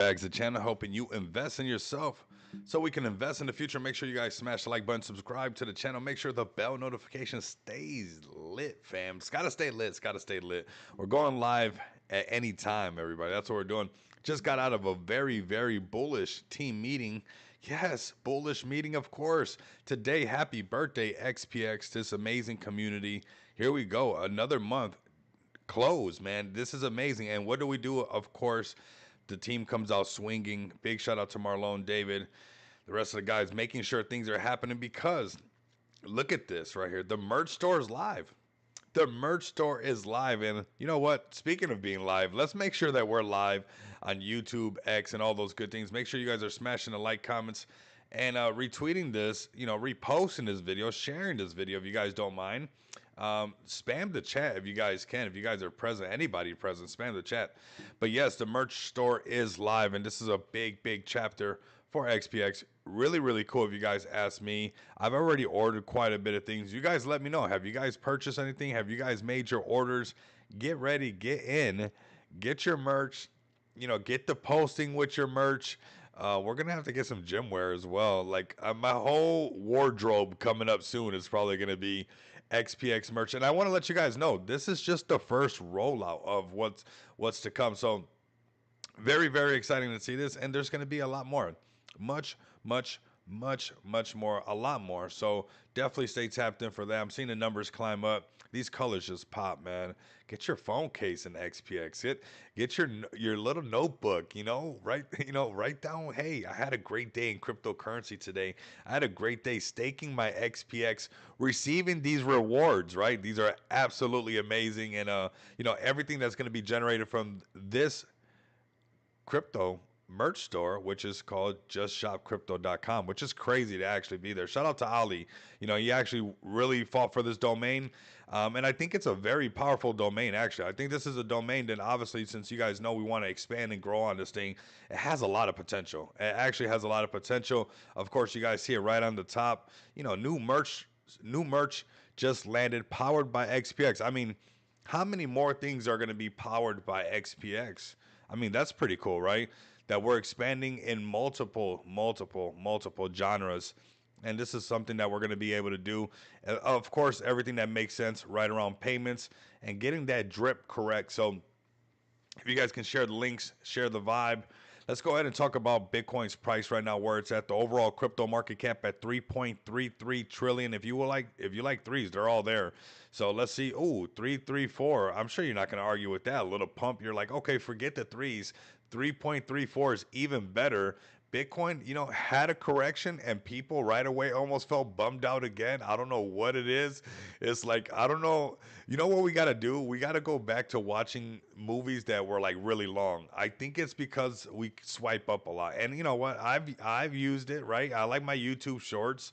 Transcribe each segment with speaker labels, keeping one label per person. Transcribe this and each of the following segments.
Speaker 1: Bags, the channel helping you invest in yourself so we can invest in the future. Make sure you guys smash the like button, subscribe to the channel, make sure the bell notification stays lit, fam. It's got to stay lit. It's got to stay lit. We're going live at any time, everybody. That's what we're doing. Just got out of a very, very bullish team meeting. Yes, bullish meeting, of course. Today, happy birthday, XPX, this amazing community. Here we go. Another month close, man. This is amazing. And what do we do? Of course, the team comes out swinging. Big shout out to Marlon, David, the rest of the guys, making sure things are happening because look at this right here. The merch store is live. The merch store is live. And you know what? Speaking of being live, let's make sure that we're live on YouTube, X, and all those good things. Make sure you guys are smashing the like, comments, and retweeting this, reposting this video, sharing this video if you guys don't mind. Spam the chat if you guys can. If you guys are present, anybody present, spam the chat. But yes, the merch store is live, and this is a big, big chapter for XPX. Really, really cool if you guys ask me. I've already ordered quite a bit of things. You guys let me know. Have you guys purchased anything? Have you guys made your orders? Get ready, get in, get your merch, get the posting with your merch. We're gonna have to get some gym wear as well. Like my whole wardrobe coming up soon is probably gonna be XPX merch, and I want to let you guys know this is just the first rollout of what's to come. So very, very exciting to see this, and there's gonna be a lot more, much, much, much more, a lot more. So definitely stay tapped in for that. I'm seeing the numbers climb up. These colors just pop, man. Get your phone case in XPX. Get your little notebook. Write write down. Hey, I had a great day in cryptocurrency today. I had a great day staking my XPX, receiving these rewards. Right, these are absolutely amazing, and everything that's going to be generated from this crypto merch store, which is called justshopcrypto.com, which is crazy to actually be there. Shout out to Ali. He actually really fought for this domain. And I think it's a very powerful domain, actually. I think this is a domain that obviously, since you guys know we want to expand and grow on this thing, it has a lot of potential. It actually has a lot of potential. Of course, you guys see it right on the top. New merch just landed, powered by XPX. I mean, how many more things are going to be powered by XPX? I mean, that's pretty cool, right? That we're expanding in multiple genres. And this is something that we're going to be able to do. Of course, everything that makes sense right around payments and getting that drip correct. So if you guys can share the links, share the vibe. Let's go ahead and talk about Bitcoin's price right now, where it's at. The overall crypto market cap at 3.33 trillion. If you like threes, they're all there. So let's see. Ooh, 334. I'm sure you're not going to argue with that. A little pump. You're like, okay, forget the threes. 3.34 is even better. Bitcoin, had a correction and people right away almost felt bummed out again. I don't know what it is. It's like, I don't know. You know what we got to do? We got to go back to watching movies that were like really long. I think it's because we swipe up a lot. And you know what? I've used it, right? I like my YouTube shorts.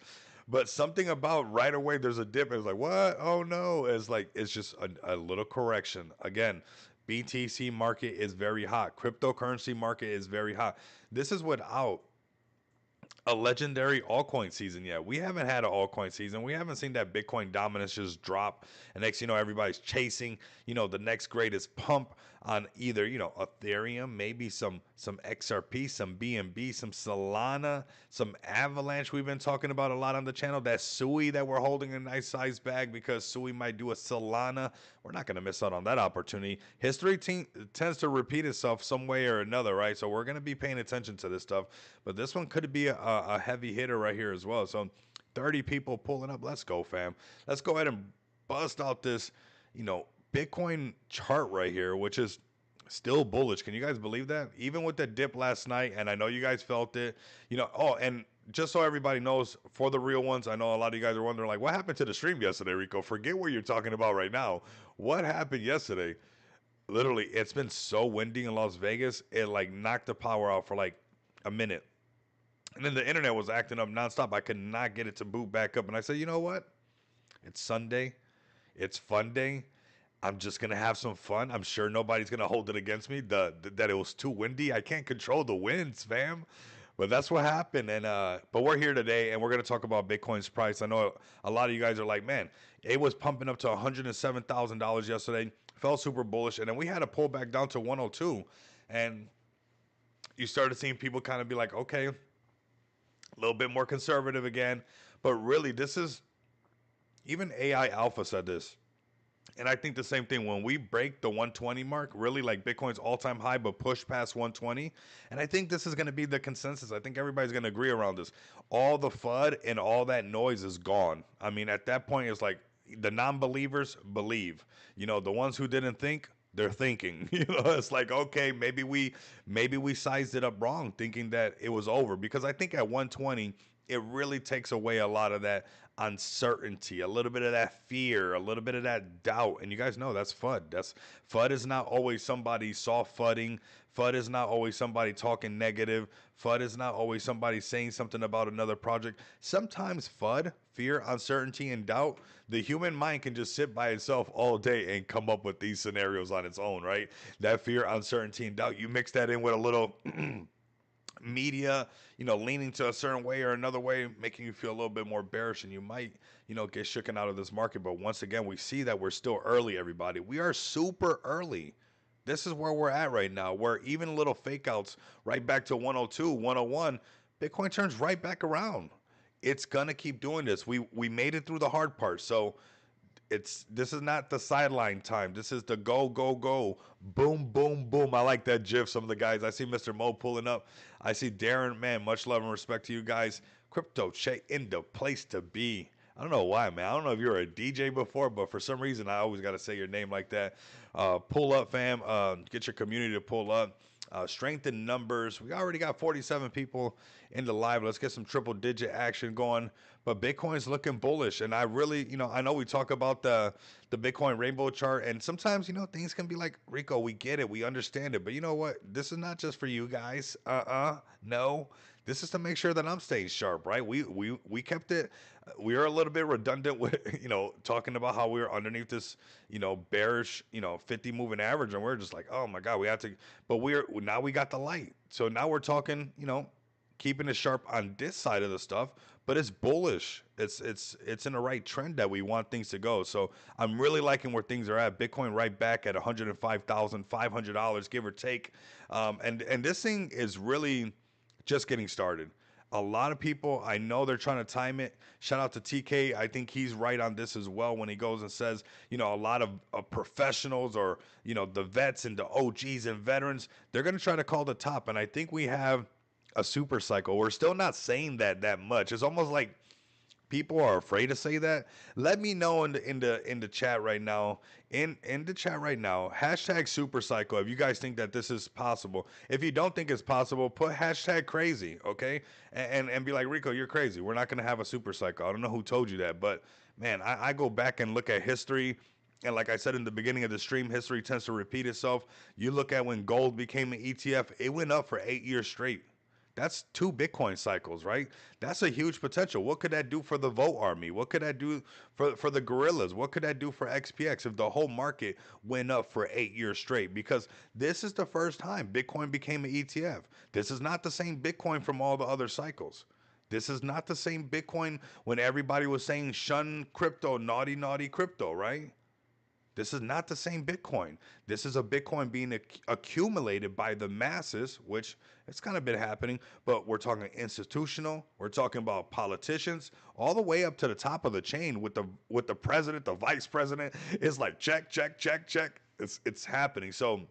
Speaker 1: But something about right away there's a dip. It's like, what? Oh no. It's just a little correction. Again, BTC market is very hot. Cryptocurrency market is very hot. This is without a legendary altcoin season yet. We haven't had an altcoin season. We haven't seen that Bitcoin dominance just drop. And next, everybody's chasing, the next greatest pump on either, Ethereum, maybe some XRP, some BNB, some Solana, some Avalanche. We've been talking about a lot on the channel. That Sui that we're holding a nice size bag because Sui might do a Solana. We're not going to miss out on that opportunity. History tends to repeat itself some way or another, right? So we're going to be paying attention to this stuff. But this one could be a heavy hitter right here as well. So 30 people pulling up. Let's go, fam. Let's go ahead and bust out this, Bitcoin chart right here, which is still bullish. Can you guys believe that? Even with the dip last night, and I know you guys felt it, and just so everybody knows, for the real ones, I know a lot of you guys are wondering, like, what happened to the stream yesterday, Rico? Forget what you're talking about right now. What happened yesterday? Literally, it's been so windy in Las Vegas, it like knocked the power out for like a minute. And then the internet was acting up nonstop. I could not get it to boot back up. And I said, you know what? It's Sunday. It's fun day. I'm just gonna have some fun. I'm sure nobody's gonna hold it against me. That it was too windy. I can't control the winds, fam. But that's what happened. And but we're here today, and we're gonna talk about Bitcoin's price. I know a lot of you guys are like, man, it was pumping up to $107,000 yesterday. Felt super bullish, and then we had a pull back down to 102. And You started seeing people kind of be like, okay, a little bit more conservative again. But really, this is even AI Alpha said this. And I think the same thing when we break the 120 mark, really like Bitcoin's all time high, but push past 120. And I think this is going to be the consensus. I think everybody's going to agree around this. All the FUD and all that noise is gone. I mean, at that point, it's like the non believers believe. The ones who didn't think, they're thinking. It's like, okay, maybe we sized it up wrong, thinking that it was over. Because I think at 120, it really takes away a lot of that uncertainty, a little bit of that fear, a little bit of that doubt. And you guys know that's FUD. That's FUD is not always somebody soft fudding. FUD is not always somebody talking negative. FUD is not always somebody saying something about another project. Sometimes FUD, fear, uncertainty, and doubt, the human mind can just sit by itself all day and come up with these scenarios on its own, right? That fear, uncertainty, and doubt, you mix that in with a little media, leaning to a certain way or another way, making you feel a little bit more bearish, and you might, get shooken out of this market. But once again, we see that we're still early, everybody. We are super early. This is where we're at right now, where even little fake outs right back to 102, 101, Bitcoin turns right back around. It's gonna keep doing this. We made it through the hard part. So this is not the sideline time. This is the go, go, go. Boom, boom, boom. I like that GIF. Some of the guys, I see Mr. Mo pulling up. I see Darren, man, much love and respect to you guys. Crypto Che in the place to be. I don't know why, man. I don't know if you were a DJ before, but for some reason, I always got to say your name like that. Pull up, fam. Get your community to pull up. Strength in numbers. We already got 47 people in the live. Let's get some triple digit action going. But Bitcoin's looking bullish. And I really, I know we talk about the Bitcoin rainbow chart. And sometimes, things can be like, Rico, we get it. We understand it. But you know what? This is not just for you guys. No. This is to make sure that I'm staying sharp, right? We kept it. We are a little bit redundant with, talking about how we were underneath this, bearish, 50 moving average, and we're just like, oh my God, we have to. But now we got the light, so now we're talking, keeping it sharp on this side of the stuff. But it's bullish. It's in the right trend that we want things to go. So I'm really liking where things are at. Bitcoin right back at $105,500, give or take, and this thing is really just getting started. A lot of people, I know they're trying to time it. Shout out to TK. I think he's right on this as well when he goes and says, a lot of professionals or, the vets and the OGs and veterans, they're going to try to call the top. And I think we have a super cycle. We're still not saying that much. It's almost like people are afraid to say that. Let me know in the chat right now. In the chat right now, hashtag super cycle if you guys think that this is possible. If you don't think it's possible, put hashtag crazy, okay? And be like, Rico, you're crazy. We're not gonna have a super cycle. I don't know who told you that, but man, I go back and look at history. And like I said in the beginning of the stream, history tends to repeat itself. You look at when gold became an ETF, it went up for 8 years straight. That's two Bitcoin cycles, right? That's a huge potential. What could that do for the Vote Army? What could that do for the guerrillas? What could that do for XPX if the whole market went up for 8 years straight? Because this is the first time Bitcoin became an ETF. This is not the same Bitcoin from all the other cycles. This is not the same Bitcoin when everybody was saying shun crypto, naughty, naughty crypto, right? This is not the same Bitcoin. This is a Bitcoin being accumulated by the masses, which it's kind of been happening, but we're talking institutional, we're talking about politicians, all the way up to the top of the chain with the president, the vice president. It's like check, check, check, check. It's happening. So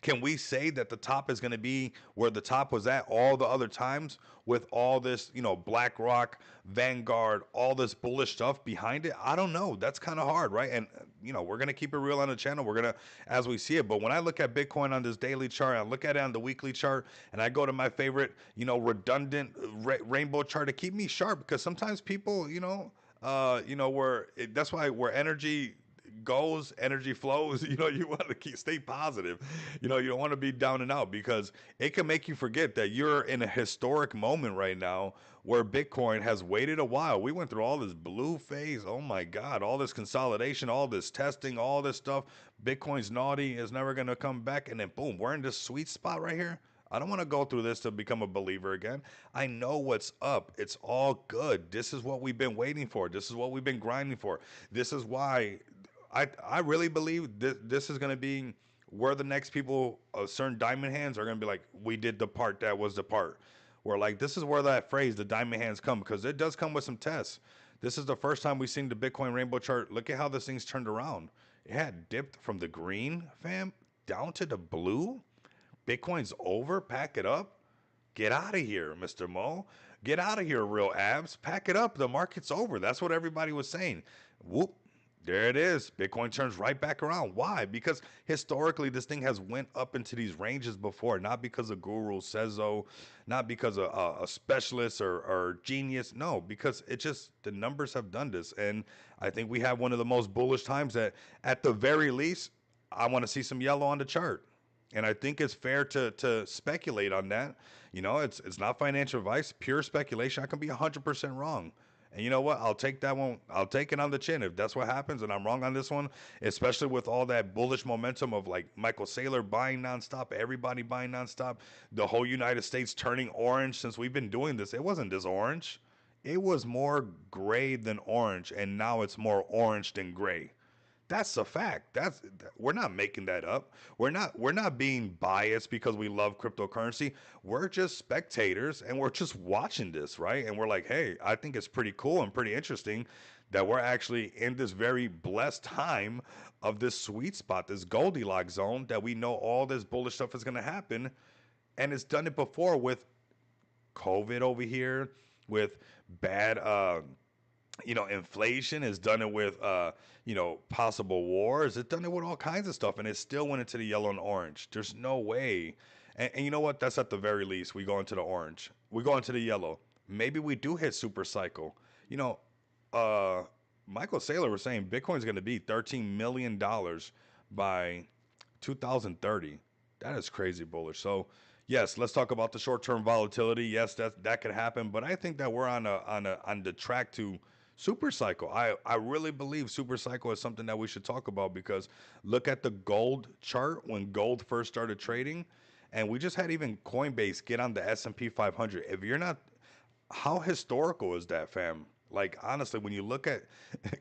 Speaker 1: can we say that the top is going to be where the top was at all the other times with all this, BlackRock, Vanguard, all this bullish stuff behind it? I don't know. That's kind of hard, right? And, we're going to keep it real on the channel. We're going to, as we see it. But when I look at Bitcoin on this daily chart, I look at it on the weekly chart, and I go to my favorite, redundant rainbow chart to keep me sharp, because sometimes people, that's why where energy goes, energy flows. You want to stay positive. You don't want to be down and out, because it can make you forget that you're in a historic moment right now where Bitcoin has waited a while. We went through all this blue phase. Oh my God, all this consolidation, all this testing, all this stuff. Bitcoin's naughty, is never going to come back. And then boom, we're in this sweet spot right here. I don't want to go through this to become a believer again. I know what's up. It's all good. This is what we've been waiting for. This is what we've been grinding for. This is why I really believe this is going to be we're the next people, certain diamond hands are going to be like, we did the part that was the part. We're like, this is where that phrase, the diamond hands, come, because it does come with some tests. This is the first time we've seen the Bitcoin rainbow chart. Look at how this thing's turned around. It had dipped from the green, fam, down to the blue. Bitcoin's over. Pack it up. Get out of here, Mr. Mo. Get out of here, real abs. Pack it up. The market's over. That's what everybody was saying. Whoop. There it is. Bitcoin turns right back around. Why? Because historically, this thing has went up into these ranges before, not because a guru says so, not because a specialist or genius. No, because it just, the numbers have done this. And I think we have one of the most bullish times that, at the very least, I want to see some yellow on the chart. And I think it's fair to speculate on that. You know, it's not financial advice, pure speculation. I can be 100% wrong. And you know what? I'll take that one. I'll take it on the chin if that's what happens and I'm wrong on this one, especially with all that bullish momentum of like Michael Saylor buying nonstop, everybody buying nonstop, the whole United States turning orange since we've been doing this. It wasn't this orange. It was more gray than orange, and now it's more orange than gray. That's a fact. That's, we're not making that up. We're not being biased because we love cryptocurrency. We're just spectators and we're just watching this, right? And we're like, "Hey, I think it's pretty cool and pretty interesting that we're actually in this very blessed time of this sweet spot, this Goldilocks zone that we know all this bullish stuff is going to happen." And it's done it before with COVID over here, with bad inflation, has done it with possible wars. It's done it with all kinds of stuff, and it still went into the yellow and orange. There's no way. And you know what? That's at the very least. We go into the orange. We go into the yellow. Maybe we do hit super cycle. You know, uh, Michael Saylor was saying Bitcoin's going to be $13 million by 2030. That is crazy bullish. So yes, let's talk about the short-term volatility. Yes, that could happen, but I think that we're on the track to super cycle. I really believe super cycle is something that we should talk about because look at the gold chart when gold first started trading, and we just had even Coinbase get on the S&P 500. If you're not, how historical is that, fam? Like honestly, when you look at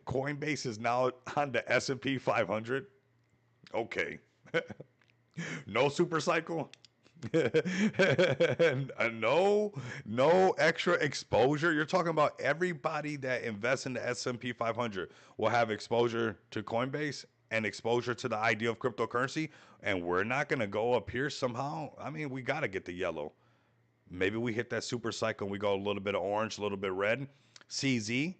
Speaker 1: Coinbase is now on the S&P 500. Okay. No super cycle. And, no extra exposure. You're talking about everybody that invests in the S&P 500 will have exposure to Coinbase and exposure to the idea of cryptocurrency, and we're not going to go up here somehow. I mean, we got to get the yellow. Maybe we hit that super cycle and we go a little bit of orange, a little bit red. CZ,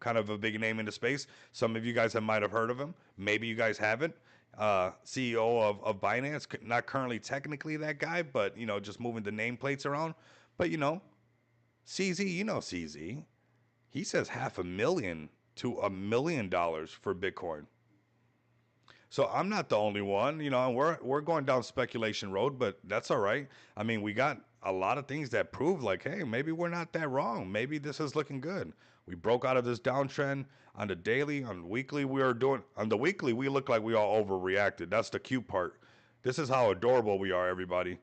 Speaker 1: kind of a big name in the space. Some of you guys might have heard of him. Maybe you guys haven't. CEO of Binance, not currently technically that guy, but just moving the nameplates around. But CZ, CZ, he says $500,000 to $1 million for Bitcoin. So I'm not the only one, and we're going down speculation road, but that's all right. I mean, we got a lot of things that prove like, hey, maybe we're not that wrong. Maybe this is looking good. We broke out of this downtrend on the daily, on the weekly. On the weekly, we look like we all overreacted. That's the cute part. This is how adorable we are, everybody.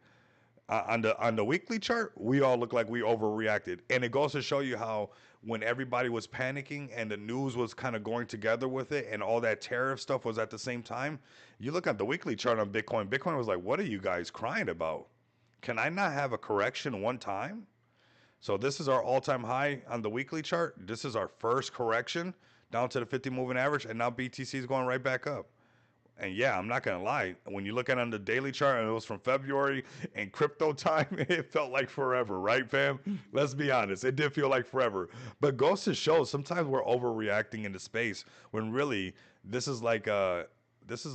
Speaker 1: On the weekly chart, we all look like we overreacted, and it goes to show you how when everybody was panicking and the news was kind of going together with it, and all that tariff stuff was at the same time. You look at the weekly chart on Bitcoin. Bitcoin was like, "What are you guys crying about? Can I not have a correction one time?" So this is our all-time high on the weekly chart. This is our first correction down to the 50 moving average, and now BTC is going right back up. And yeah, I'm not gonna lie. When you look at it on the daily chart, and it was from February and crypto time, it felt like forever, right, fam? Let's be honest, it did feel like forever. But goes to show, sometimes we're overreacting into space when really this is a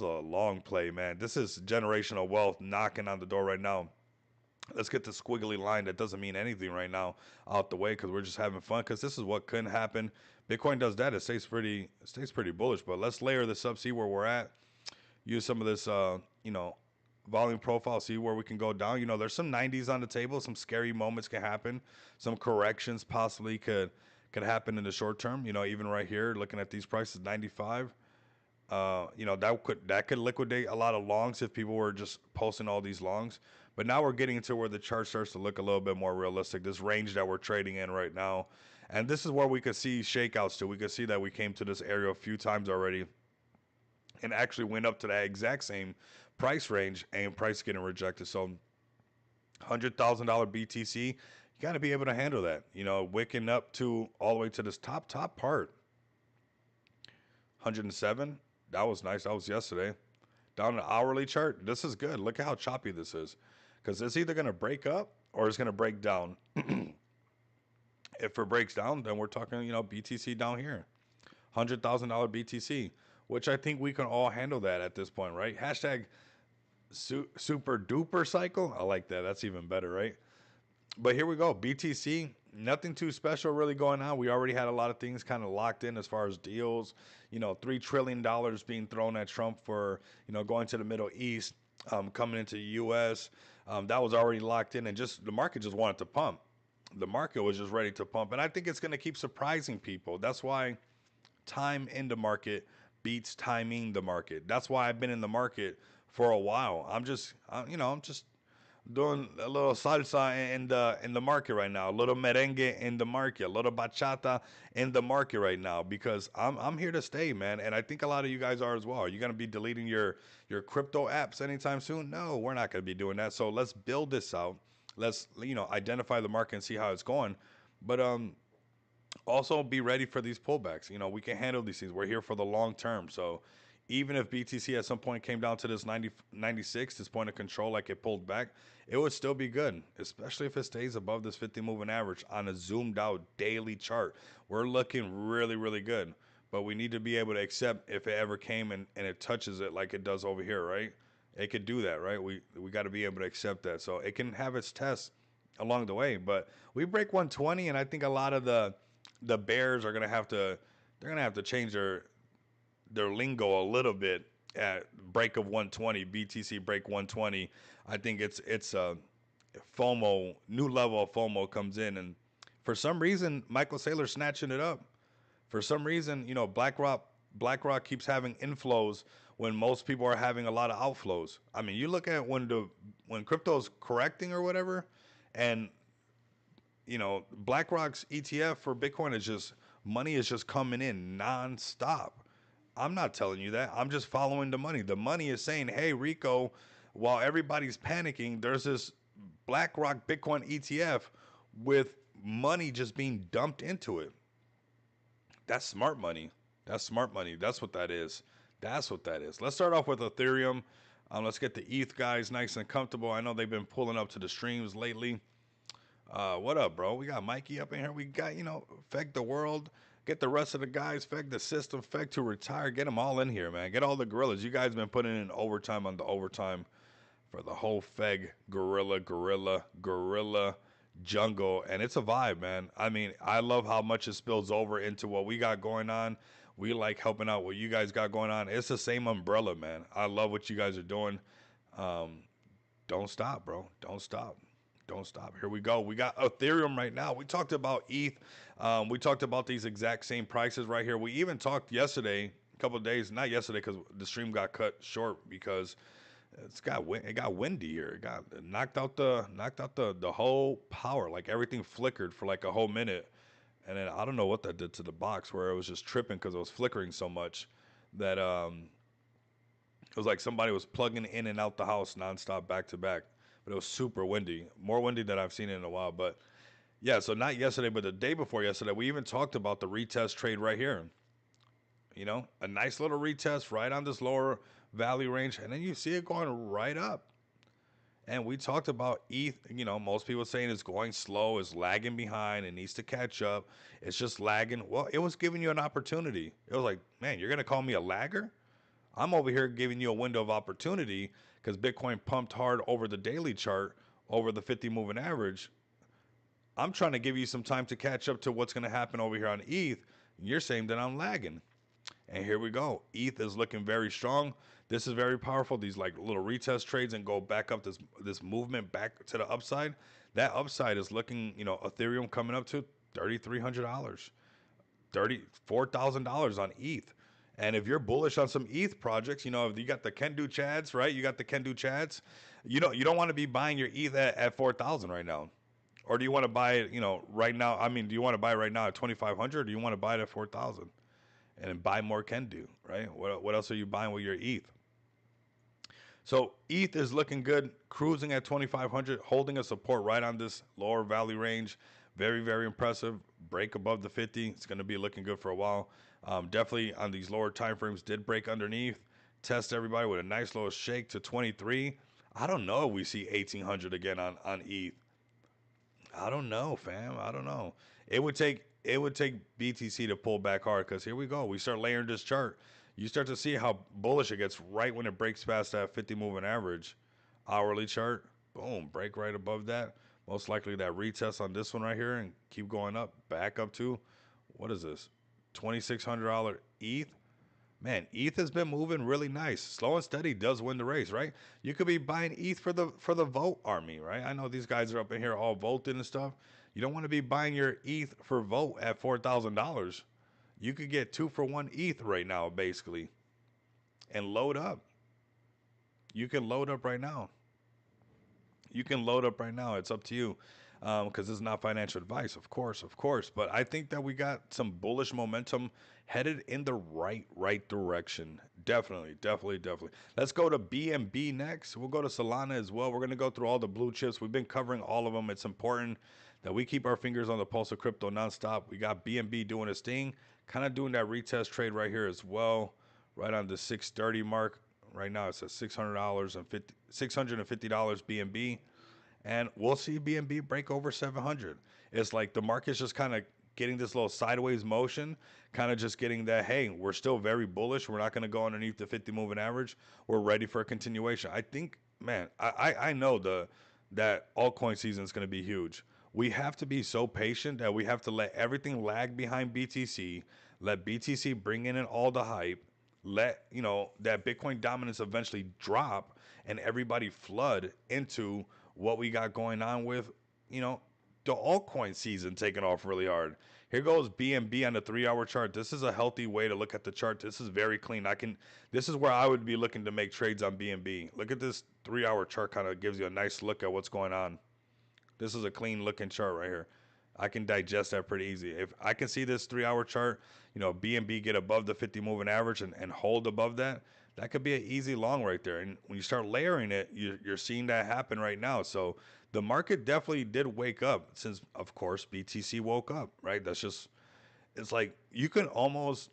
Speaker 1: long play, man. This is generational wealth knocking on the door right now. Let's get the squiggly line that doesn't mean anything right now out the way because we're just having fun. Because this is what couldn't happen. Bitcoin does that; it stays pretty bullish. But let's layer this up, see where we're at. Use some of this, volume profile, see where we can go down. There's some 90s on the table. Some scary moments can happen. Some corrections possibly could happen in the short term. Even right here, looking at these prices, 95. That could liquidate a lot of longs if people were just posting all these longs. But now we're getting into where the chart starts to look a little bit more realistic. This range that we're trading in right now, and this is where we could see shakeouts too. We could see that we came to this area a few times already and actually went up to that exact same price range and price getting rejected. So $100,000 BTC, you got to be able to handle that. You know, wicking up to all the way to this top part, 107. That was nice. That was yesterday. Down an hourly chart. This is good. Look at how choppy this is, because it's either going to break up or it's going to break down. If it breaks down, then we're talking, BTC down here, $100,000 BTC, which I think we can all handle that at this point, right? Hashtag super duper cycle. I like that. That's even better, right? But here we go. BTC, nothing too special really going on. We already had a lot of things kind of locked in as far as deals. $3 trillion being thrown at Trump for, going to the Middle East, coming into the U.S. That was already locked in, and just the market just wanted to pump. The market was just ready to pump, and I think it's going to keep surprising people. That's why time in the market beats timing the market. That's why I've been in the market for a while. I'm just doing a little salsa in the market right now, a little merengue in the market, a little bachata in the market right now, because I'm here to stay, man. And I think a lot of you guys are as well. Are you gonna be deleting your crypto apps anytime soon? No, we're not gonna be doing that. So let's build this out. Let's identify the market and see how it's going. But also be ready for these pullbacks. We can handle these things. We're here for the long term. So even if BTC at some point came down to this 96, this point of control, like it pulled back, it would still be good, especially if it stays above this 50 moving average on a zoomed out daily chart. We're looking really, really good, but we need to be able to accept if it ever came and it touches it like it does over here, right? It could do that, right? We got to be able to accept that. So it can have its tests along the way, but we break 120, and I think a lot of the bears are gonna have to change their lingo a little bit at break of 120, BTC break 120. I think it's a FOMO, new level of FOMO comes in, and for some reason Michael Saylor snatching it up. For some reason, BlackRock keeps having inflows when most people are having a lot of outflows. I mean, you look at when crypto's correcting or whatever, and BlackRock's ETF for Bitcoin is just money is just coming in nonstop. I'm not telling you that. I'm just following the money. The money is saying, hey, Rico, while everybody's panicking, there's this BlackRock Bitcoin ETF with money just being dumped into it. That's smart money. That's smart money. That's what that is. That's what that is. Let's start off with Ethereum. Let's get the ETH guys nice and comfortable. I know they've been pulling up to the streams lately. What up, bro? We got Mikey up in here. We got, Feg the World. Get the rest of the guys, Feg the System, Feg to retire. Get them all in here, man. Get all the gorillas. You guys been putting in overtime on the overtime for the whole Feg gorilla jungle. And it's a vibe, man. I mean, I love how much it spills over into what we got going on. We like helping out what you guys got going on. It's the same umbrella, man. I love what you guys are doing. Don't stop, bro. Don't stop. Don't stop. Here we go. We got Ethereum right now. We talked about ETH. We talked about these exact same prices right here. We even talked yesterday, a couple of days, not yesterday because the stream got cut short because it got windy here. It got knocked out the whole power. Like everything flickered for like a whole minute. And then I don't know what that did to the box where it was just tripping because it was flickering so much that it was like somebody was plugging in and out the house nonstop back to back. But it was super windy, more windy than I've seen in a while. But yeah, so not yesterday, but the day before yesterday, we even talked about the retest trade right here. A nice little retest right on this lower value range, and then you see it going right up. And we talked about ETH, most people saying it's going slow, it's lagging behind, it needs to catch up, it's just lagging. Well, it was giving you an opportunity. It was like, man, you're going to call me a lagger? I'm over here giving you a window of opportunity because Bitcoin pumped hard over the daily chart, over the 50 moving average. I'm trying to give you some time to catch up to what's going to happen over here on ETH. You're saying that I'm lagging. And here we go. ETH is looking very strong. This is very powerful. These like little retest trades and go back up this movement back to the upside. That upside is looking, Ethereum coming up to $3,300, $34,000 on ETH. And if you're bullish on some ETH projects, if you got the Can Do Chads, right? You got the Can Do Chads. You don't want to be buying your ETH at 4,000 right now. Or do you want to buy it, right now? I mean, do you want to buy it right now at 2,500? Or do you want to buy it at 4,000 and buy more Can Do, right? What else are you buying with your ETH? So ETH is looking good, cruising at 2,500, holding a support right on this lower valley range. Very, very impressive. Break above the 50. It's going to be looking good for a while. Definitely on these lower time frames, did break underneath. Test everybody with a nice little shake to 23. I don't know if we see 1,800 again on ETH. I don't know, fam. I don't know. It would take BTC to pull back hard because here we go. We start layering this chart. You start to see how bullish it gets right when it breaks past that 50 moving average. Hourly chart, boom, break right above that. Most likely that retest on this one right here and keep going up, back up to what is this? $2,600 ETH. Man, ETH has been moving really nice. Slow and steady does win the race, right? You could be buying ETH for the vote army, right? I know these guys are up in here all voting and stuff. You don't want to be buying your ETH for vote at $4,000. You could get 2 for 1 ETH right now, basically, and load up. You can load up right now. You can load up right now. It's up to you, because it's not financial advice, of course. But I think that we got some bullish momentum headed in the right direction. Definitely. Let's go to BNB next. We'll go to Solana as well. We're gonna go through all the blue chips. We've been covering all of them. It's important that we keep our fingers on the pulse of crypto nonstop. We got BNB doing its thing, kind of doing that retest trade right here as well, right on the 630 mark. Right now it's at $650 BNB, and we'll see BNB break over 700. It's like the market's just kind of getting this little sideways motion, kind of just getting that, hey, we're still very bullish. We're not going to go underneath the 50 moving average. We're ready for a continuation. I think, man, I know that altcoin season is going to be huge. We have to be so patient that we have to let everything lag behind BTC, let BTC bring in all the hype, let that Bitcoin dominance eventually drop and everybody flood into what we got going on with you know the altcoin season taking off really hard. Here goes BNB on the 3 hour chart. This is a healthy way to look at the chart. This is very clean. This is where I would be looking to make trades on BNB. Look at this 3 hour chart, kind of gives you a nice look at what's going on. This is a clean looking chart right here. I can digest that pretty easy. If I can see this 3 hour chart, BNB get above the 50 moving average and hold above that, that could be an easy long right there. And when you start layering it, you're seeing that happen right now. So the market definitely did wake up since, of course, BTC woke up, right? It's like you can almost,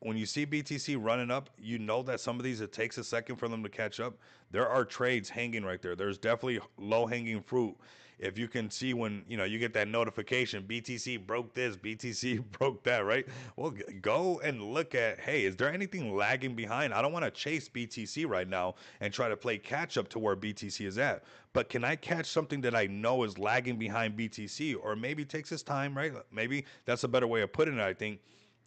Speaker 1: when you see BTC running up, you know that some of these, it takes a second for them to catch up. There are trades hanging right there. There's definitely low hanging fruit. If you can see when you get that notification, BTC broke this, BTC broke that, right? Well, go and look at, hey, is there anything lagging behind? I don't want to chase BTC right now and try to play catch up to where BTC is at. But can I catch something that I know is lagging behind BTC, or maybe takes its time, right? Maybe that's a better way of putting it, I think.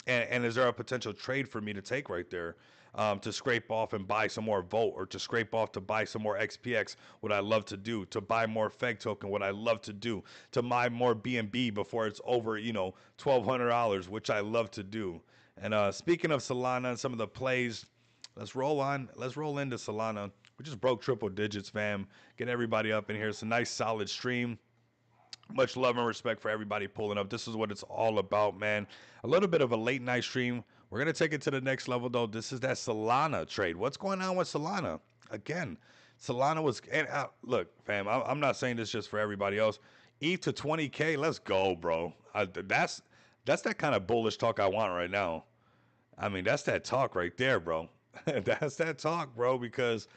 Speaker 1: And is there a potential trade for me to take right there, to scrape off and buy some more Volt, or to scrape off to buy some more XPX? What I love to do, to buy more Feg token. What I love to do, to buy more BNB before it's over, $1,200, which I love to do. And speaking of Solana and some of the plays, let's roll on. Let's roll into Solana. We just broke triple digits, fam. Get everybody up in here. It's a nice solid stream. Much love and respect for everybody pulling up. This is what it's all about, man. A little bit of a late night stream. We're going to take it to the next level, though. This is that Solana trade. What's going on with Solana? Again, Solana was, and look, fam, I'm not saying this just for everybody else. ETH to 20K. Let's go, bro. That's that kind of bullish talk I want right now. I mean, that's that talk right there, bro. That's that talk, bro, because,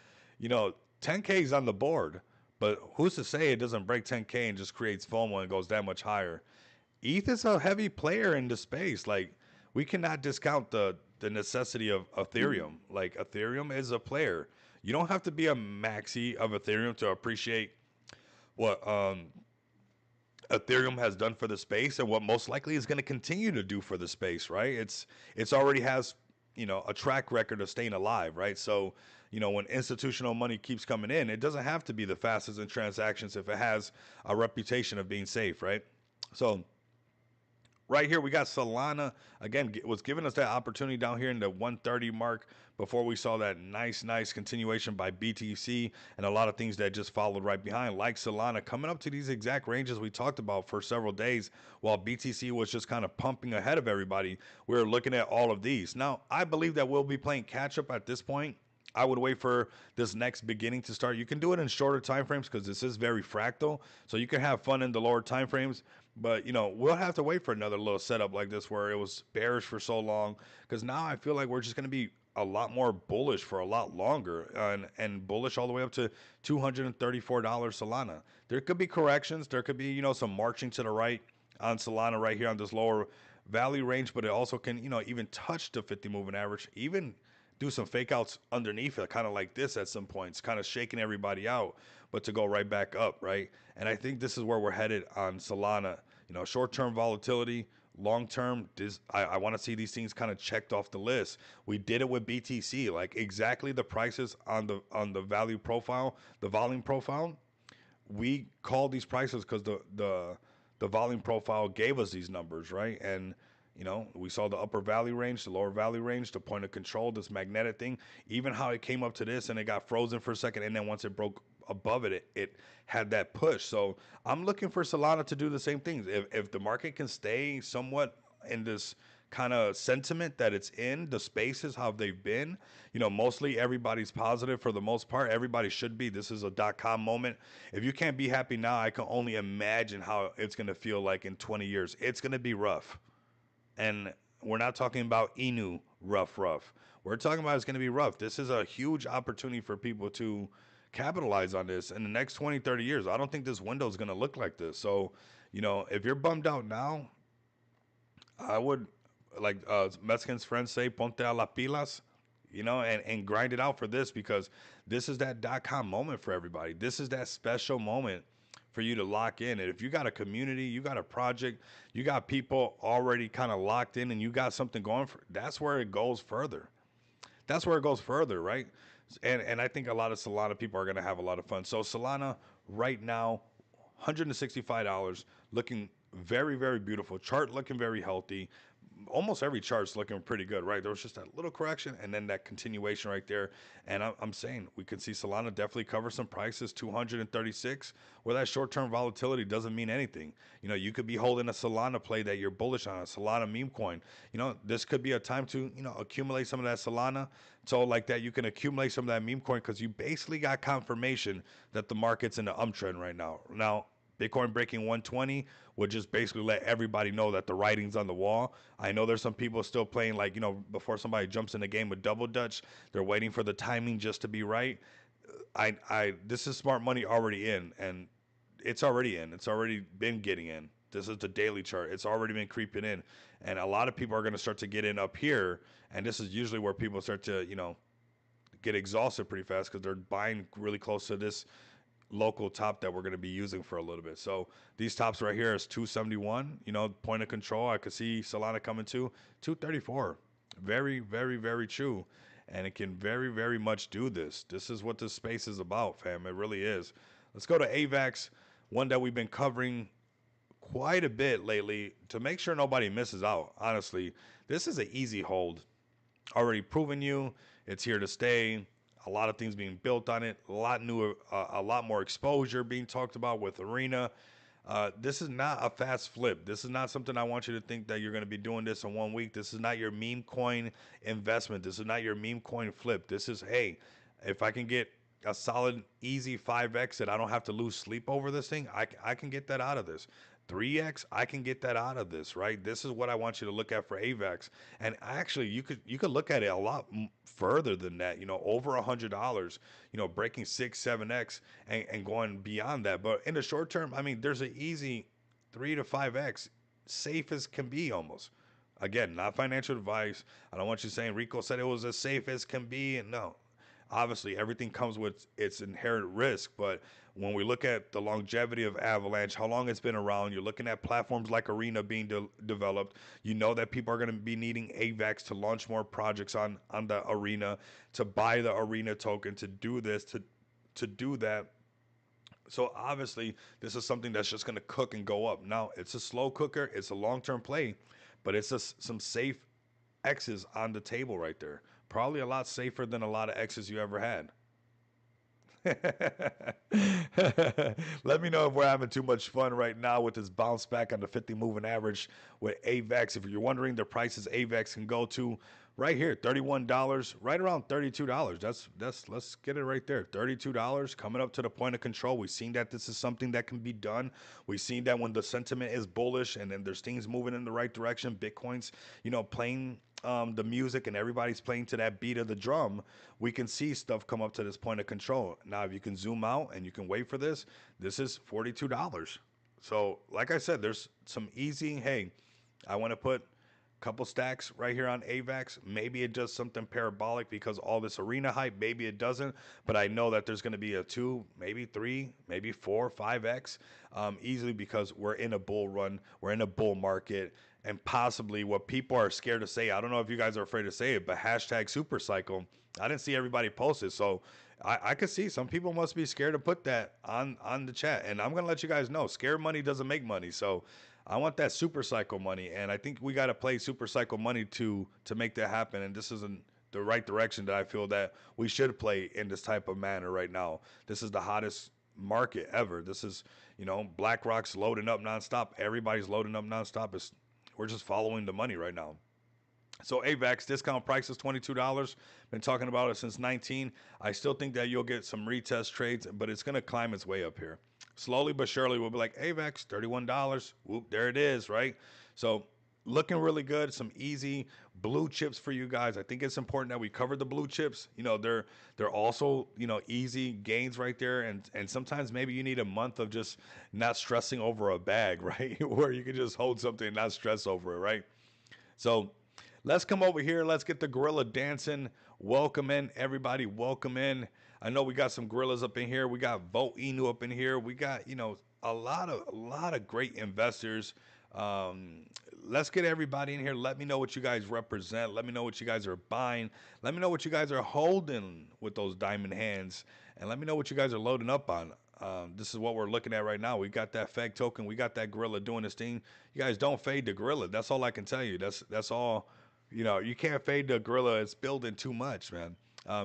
Speaker 1: 10K is on the board. But who's to say it doesn't break 10K and just creates FOMO and goes that much higher? ETH is a heavy player in the space. Like, we cannot discount the necessity of Ethereum. Like, Ethereum is a player. You don't have to be a maxi of Ethereum to appreciate what Ethereum has done for the space and what most likely is going to continue to do for the space, right? It's already has, a track record of staying alive, right? So, when institutional money keeps coming in, it doesn't have to be the fastest in transactions if it has a reputation of being safe, right? So right here, we got Solana again. Was giving us that opportunity down here in the 130 mark before we saw that nice continuation by BTC and a lot of things that just followed right behind, like Solana coming up to these exact ranges we talked about for several days, while BTC was just kind of pumping ahead of everybody. We were looking at all of these. Now, I believe that we'll be playing catch up at this point. I would wait for this next beginning to start. You can do it in shorter time frames because this is very fractal, so you can have fun in the lower time frames. But we'll have to wait for another little setup like this where it was bearish for so long. Because now I feel like we're just going to be a lot more bullish for a lot longer, and bullish all the way up to $234 Solana. There could be corrections. There could be some marching to the right on Solana right here on this lower value range, but it also can even touch the 50 moving average, even do some fake outs underneath it, kind of like this at some points, kind of shaking everybody out, but to go right back up, right? And I think this is where we're headed on Solana. Short term volatility, long term, I want to see these things kind of checked off the list. We did it with BTC, like exactly the prices on the value profile, the volume profile. We called these prices because the volume profile gave us these numbers, right? And we saw the upper value range, the lower value range, the point of control, this magnetic thing, even how it came up to this and it got frozen for a second, and then once it broke above it, it had that push. So I'm looking for Solana to do the same things. If the market can stay somewhat in this kind of sentiment that it's in, the spaces how they've been, mostly everybody's positive for the most part. Everybody should be. This is a .com moment. If you can't be happy now, I can only imagine how it's going to feel like in 20 years. It's going to be rough. And we're not talking about Inu rough. We're talking about it's going to be rough. This is a huge opportunity for people to capitalize on this in the next 20, 30 years. I don't think this window is going to look like this. So, if you're bummed out now, I would, like Mexicans friends say, ponte a las pilas, and grind it out for this, because this is that .com moment for everybody. This is that special moment for you to lock in. And if you got a community, you got a project, you got people already kind of locked in, and you got something going for, that's where it goes further. That's where it goes further, right? And I think a lot of Solana people are going to have a lot of fun. So Solana right now, $165, looking very, very beautiful. Chart looking very healthy. Almost every chart's looking pretty good, right? There was just that little correction and then that continuation right there. And I'm saying we can see Solana definitely cover some prices, 236, where that short-term volatility doesn't mean anything. You could be holding a Solana play that you're bullish on, a Solana meme coin. This could be a time to, accumulate some of that Solana. So like that, you can accumulate some of that meme coin because you basically got confirmation that the market's in an uptrend right now. Now, Bitcoin breaking 120 would just basically let everybody know that the writing's on the wall. I know there's some people still playing, like, before somebody jumps in the game with double dutch, they're waiting for the timing just to be right. This is smart money already in, and it's already in. It's already been getting in. This is the daily chart. It's already been creeping in, and a lot of people are going to start to get in up here. And this is usually where people start to, get exhausted pretty fast because they're buying really close to this local top that we're going to be using for a little bit. So these tops right here is 271, point of control. I could see Solana coming to 234. Very, very, very true. And it can very, very much do this. This is what this space is about, fam. It really is. Let's go to AVAX, one that we've been covering quite a bit lately to make sure nobody misses out. Honestly, this is an easy hold. Already proven you. It's here to stay. A lot of things being built on it. A lot newer, a lot more exposure being talked about with Arena. This is not a fast flip. This is not something I want you to think that you're going to be doing this in 1 week. This is not your meme coin investment. This is not your meme coin flip. This is, hey, if I can get a solid, easy 5x that I don't have to lose sleep over this thing, I can get that out of this. 3x, I can get that out of this, right? This is what I want you to look at for AVAX. And actually, you could look at it a lot further than that, over $100, breaking 6, 7x and going beyond that. But in the short term, I mean, there's an easy 3 to 5x, safe as can be almost. Again, not financial advice. I don't want you saying Rico said it was as safe as can be. And no, obviously everything comes with its inherent risk, but when we look at the longevity of Avalanche, how long it's been around, you're looking at platforms like Arena being developed. You know that people are going to be needing AVAX to launch more projects on the Arena, to buy the Arena token, to do this, to do that. So obviously, this is something that's just going to cook and go up. Now, it's a slow cooker. It's a long-term play, but it's some safe X's on the table right there. Probably a lot safer than a lot of X's you ever had. Let me know if we're having too much fun right now with this bounce back on the 50 moving average with AVAX. If you're wondering the prices AVAX can go to, right here, $31, right around $32. That's let's get it right there. $32 coming up to the point of control. We've seen that this is something that can be done. We've seen that when the sentiment is bullish and then there's things moving in the right direction, Bitcoin's, playing the music and everybody's playing to that beat of the drum, we can see stuff come up to this point of control. Now, if you can zoom out and you can wait for this is $42. So, like I said, there's some easy, hey, I want to put couple stacks right here on AVAX. Maybe it does something parabolic because all this arena hype. Maybe it doesn't, but I know that there's going to be a 2, maybe 3, maybe 4, 5x easily because we're in a bull run, we're in a bull market, and possibly what people are scared to say. I don't know if you guys are afraid to say it, but hashtag super cycle. I didn't see everybody post it, so I could see some people must be scared to put that on the chat, and I'm gonna let you guys know. Scared money doesn't make money, so I want that super cycle money, and I think we got to play super cycle money to make that happen. And this isn't the right direction that I feel that we should play in this type of manner right now. This is the hottest market ever. This is, BlackRock's loading up nonstop. Everybody's loading up nonstop. We're just following the money right now. So AVAX discount price is $22. Been talking about it since 19. I still think that you'll get some retest trades, but it's going to climb its way up here. Slowly but surely, we'll be like, AVAX, $31. Whoop, there it is, right? So looking really good. Some easy blue chips for you guys. I think it's important that we cover the blue chips. They're also, easy gains right there. And sometimes maybe you need a month of just not stressing over a bag, right? Where you can just hold something and not stress over it, right? So let's come over here. Let's get the gorilla dancing. Welcome in, everybody. Welcome in. I know we got some gorillas up in here. We got Vote Inu up in here. We got, a lot of great investors. Let's get everybody in here. Let me know what you guys represent. Let me know what you guys are buying. Let me know what you guys are holding with those diamond hands. And let me know what you guys are loading up on. This is what we're looking at right now. We got that FEG token. We got that gorilla doing this thing. You guys don't fade the gorilla. That's all I can tell you. That's all. You can't fade the gorilla. It's building too much, man.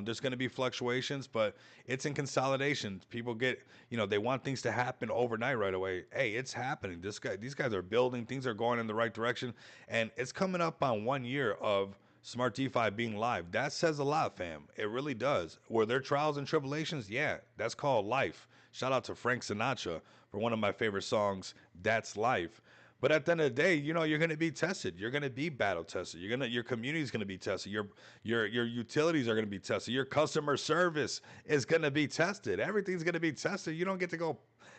Speaker 1: There's going to be fluctuations, but it's in consolidation. People get, they want things to happen overnight right away. Hey, it's happening. These guys are building. Things are going in the right direction. And it's coming up on 1 year of Smart DeFi being live. That says a lot, fam. It really does. Were there trials and tribulations? Yeah, that's called life. Shout out to Frank Sinatra for one of my favorite songs, That's Life. But at the end of the day, you're going to be tested. You're going to be battle tested. Your community is going to be tested. Your utilities are going to be tested. Your customer service is going to be tested. Everything's going to be tested. You don't get to go.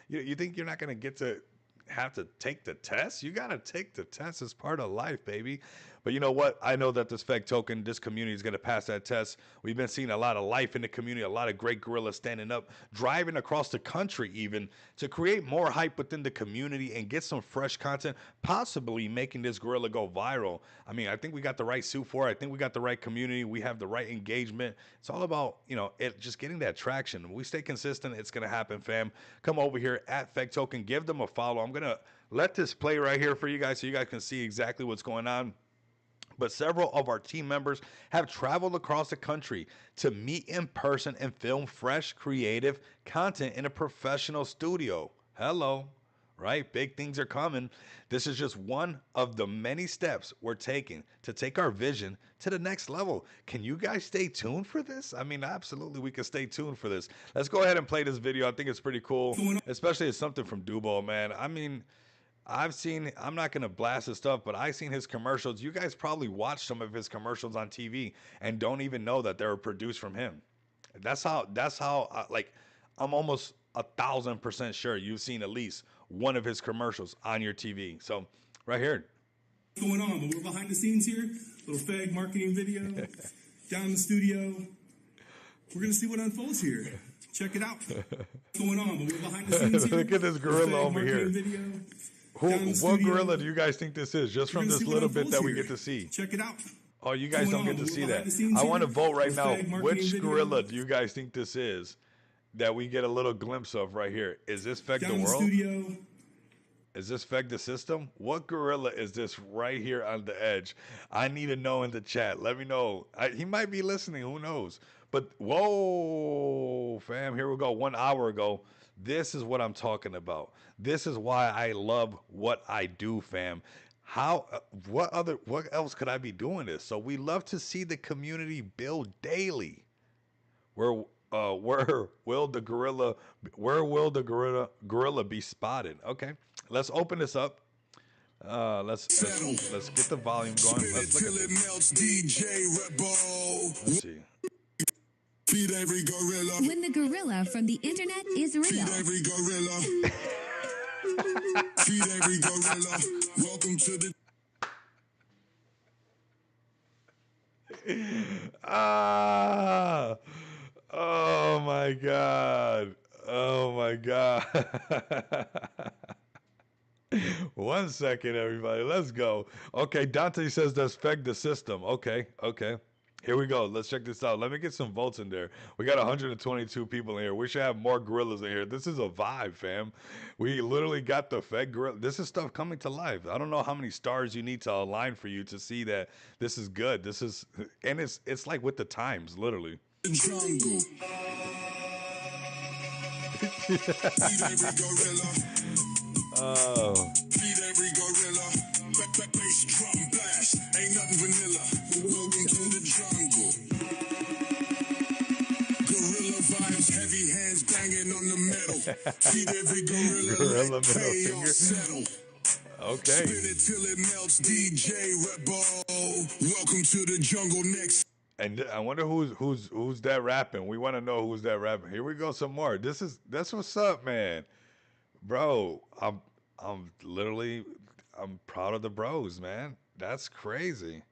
Speaker 1: You think you're not going to get to have to take the test? You got to take the test as part of life, baby. But you know what? I know that this FEG token, this community is going to pass that test. We've been seeing a lot of life in the community, a lot of great gorillas standing up, driving across the country even to create more hype within the community and get some fresh content, possibly making this gorilla go viral. I mean, I think we got the right suit for it. I think we got the right community. We have the right engagement. It's all about, it just getting that traction. When we stay consistent, it's going to happen, fam. Come over here at FEG token. Give them a follow. I'm going to let this play right here for you guys so you guys can see exactly what's going on. But several of our team members have traveled across the country to meet in person and film fresh, creative content in a professional studio. Hello, right? Big things are coming. This is just one of the many steps we're taking to take our vision to the next level. Can you guys stay tuned for this? I mean, absolutely, we can stay tuned for this. Let's go ahead and play this video. I think it's pretty cool, especially it's something from Dubo, man. I mean, I'm not going to blast his stuff, but I've seen his commercials. You guys probably watched some of his commercials on TV and don't even know that they were produced from him. That's how, I'm almost 1,000% sure you've seen at least one of his commercials on your TV. So right here.
Speaker 2: What's going on? But we're behind the scenes here. Little FEG marketing video down in the studio. We're going to see what unfolds here. Check it out. What's going on? But we're behind the scenes here.
Speaker 1: Look at this gorilla over here.
Speaker 2: Video.
Speaker 1: What gorilla do you guys think this is? Just from this little bit that we get to see.
Speaker 2: Check it out.
Speaker 1: Oh, you guys don't get to see that. I want to vote right now. Which gorilla do you guys think this is that we get a little glimpse of right here? Is this FEG the world? Is this FEG the system? What gorilla is this right here on the edge? I need to know in the chat. Let me know. He might be listening. Who knows? But whoa, fam, here we go. 1 hour ago. This is what I'm talking about. This is why I love what I do, fam. How? What else could I be doing this? So we love to see the community build daily. Where where will the gorilla where will the gorilla be spotted? Okay, let's open this up. Let's get the volume going.
Speaker 2: Spin it
Speaker 1: Let's look
Speaker 2: till
Speaker 1: at
Speaker 2: it
Speaker 1: this.
Speaker 2: melts, DJ Rebel.
Speaker 1: Let's see.
Speaker 2: Feed every gorilla.
Speaker 3: When the gorilla from the internet is
Speaker 2: Feed
Speaker 3: real.
Speaker 2: every gorilla. Feed every gorilla. Welcome to the
Speaker 1: Ah! Oh my god! Oh my god! 1 second, everybody. Let's go. Okay, Dante says does feg the system. Okay, okay. Here we go. Let's check this out. Let me get some votes in there. We got 122 people in here. We should have more gorillas in here. This is a vibe, fam. We literally got the fed gorilla. This is stuff coming to life. I don't know how many stars you need to align for you to see that this is good. This is, and it's like with the times, literally.
Speaker 2: jungle. Feed every gorilla.
Speaker 1: Oh.
Speaker 2: Feed every gorilla. Bass drum blast. Ain't nothing vanilla. Welcome to the jungle. Gorilla vibes, heavy hands banging on the metal. Feed every gorilla.
Speaker 1: Gorilla
Speaker 2: Let
Speaker 1: middle
Speaker 2: chaos
Speaker 1: finger.
Speaker 2: settle.
Speaker 1: Okay.
Speaker 2: Spin it till it melts, DJ Rebel. Welcome to the jungle next.
Speaker 1: And I wonder who's that rapping. We want to know who's that rapping. Here we go, some more. That's what's up, man. Bro, I'm literally I'm proud of the bros, man. That's crazy.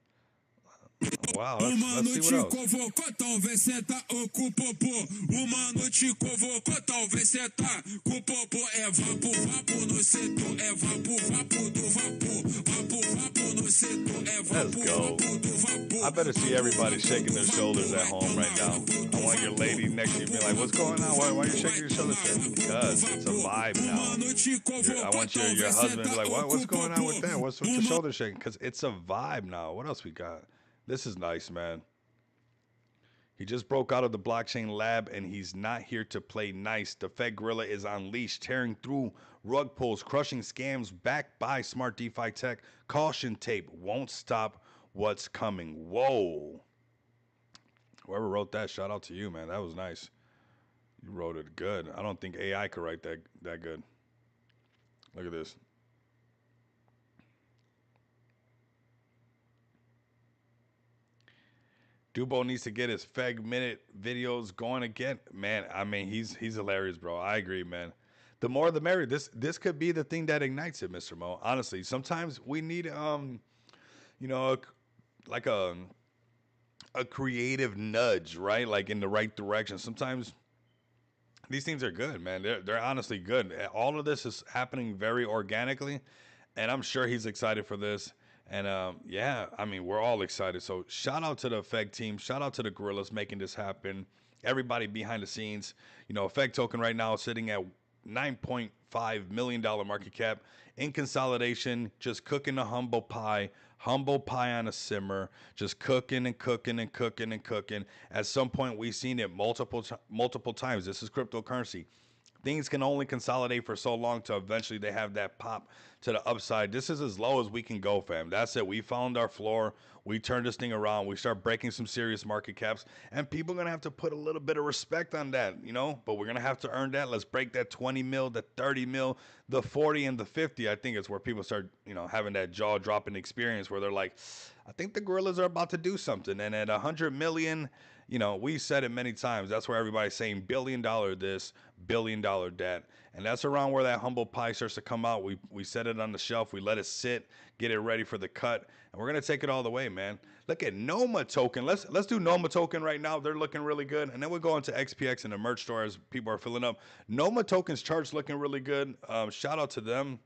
Speaker 1: Wow, let's see what else.
Speaker 2: Convocou, talvez cê tá com o popô. O mano te convocou, talvez cê tá com o popô. É vapo, vapo no setor. É vapo, vapo do vapor. Vapo, vapo no setor. É vapo,
Speaker 1: Let's go.
Speaker 2: vapo do vapor.
Speaker 1: I better see everybody shaking their shoulders at home right now. I want your lady next to you be like, what's going on? Why are you shaking your shoulders? Because it's a vibe now. I want your husband to be like, what's going on with that? What's with the shoulder shaking? Because it's a vibe now. What else we got? This is nice, man. He just broke out of the blockchain lab and he's not here to play nice. The Fed Gorilla is unleashed, tearing through rug pulls, crushing scams backed by smart DeFi tech. Caution tape won't stop what's coming. Whoa. Whoever wrote that, shout out to you, man. That was nice. You wrote it good. I don't think AI could write that good. Look at this. Dubo needs to get his Feg Minute videos going again. Man, I mean, he's hilarious, bro. I agree, man. The more the merrier. This could be the thing that ignites it, Mr. Mo. Honestly, sometimes we need like a creative nudge, right? Like in the right direction. Sometimes these things are good, man. They're honestly good. All of this is happening very organically, and I'm sure he's excited for this. And yeah, I mean, we're all excited. So shout out to the Feg team. Shout out to the Gorillas making this happen. Everybody behind the scenes. You know, Feg token right now is sitting at $9.5 million market cap in consolidation, just cooking the humble pie on a simmer, just cooking and cooking and cooking and cooking. At some point, we've seen it multiple times. This is cryptocurrency. Things can only consolidate for so long till eventually they have that pop to the upside. This is as low as we can go, fam. That's it. We found our floor. We turned this thing around. We start breaking some serious market caps, and people are going to have to put a little bit of respect on that, you know, but we're going to have to earn that. Let's break that 20 mil, the 30 mil, the 40 and the 50. I think it's where people start, you know, having that jaw dropping experience where they're like, I think the Gorillas are about to do something. And at 100 million, you know, we said it many times. That's where everybody's saying $1 billion this, $1 billion that. And that's around where that humble pie starts to come out. We set it on the shelf. We let it sit, get it ready for the cut. And we're going to take it all the way, man. Look at Noma token. Let's do Noma token right now. They're looking really good. And then we'll go into XPX and the merch store as people are filling up. Noma token's chart's looking really good. Shout out to them.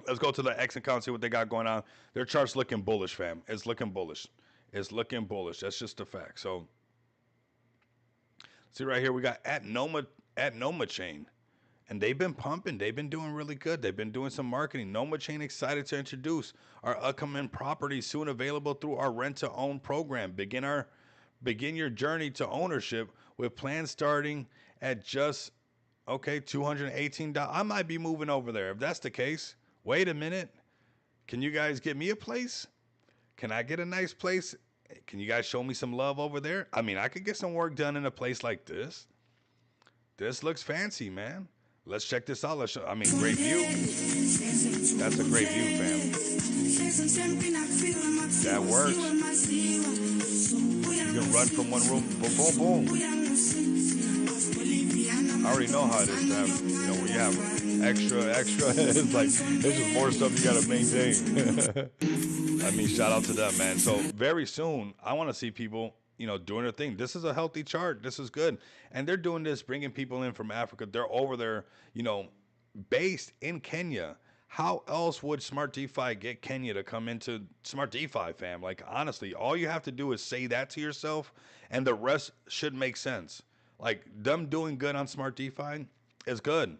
Speaker 1: Let's go to the X account, see what they got going on. Their chart's looking bullish, fam. It's looking bullish. It's looking bullish. That's just a fact. So, see right here, we got at Noma Chain. And they've been pumping. They've been doing really good. They've been doing some marketing. Noma Chain excited to introduce our upcoming properties soon available through our rent-to-own program. Begin your journey to ownership with plans starting at just, $218. I might be moving over there. If that's the case, wait a minute. Can you guys get me a place? Can I get a nice place? Can you guys show me some love over there? I mean, I could get some work done in a place like this. This looks fancy, man. Let's check this out. I mean, great view. That's a great view, fam. That works. You can run from one room, boom, boom, boom. I already know how it is to have, when you have extra, it's like, there's just more stuff you gotta maintain. I mean, shout out to them, man. So very soon, I want to see people, doing their thing. This is a healthy chart. This is good. And they're doing this, bringing people in from Africa. They're over there, based in Kenya. How else would Smart DeFi get Kenya to come into Smart DeFi, fam? Like, honestly, all you have to do is say that to yourself, and the rest should make sense. Like, them doing good on Smart DeFi is good.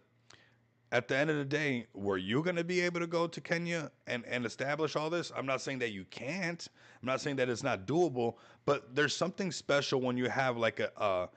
Speaker 1: At the end of the day, were you going to be able to go to Kenya and establish all this? I'm not saying that you can't. I'm not saying that it's not doable, but there's something special when you have like a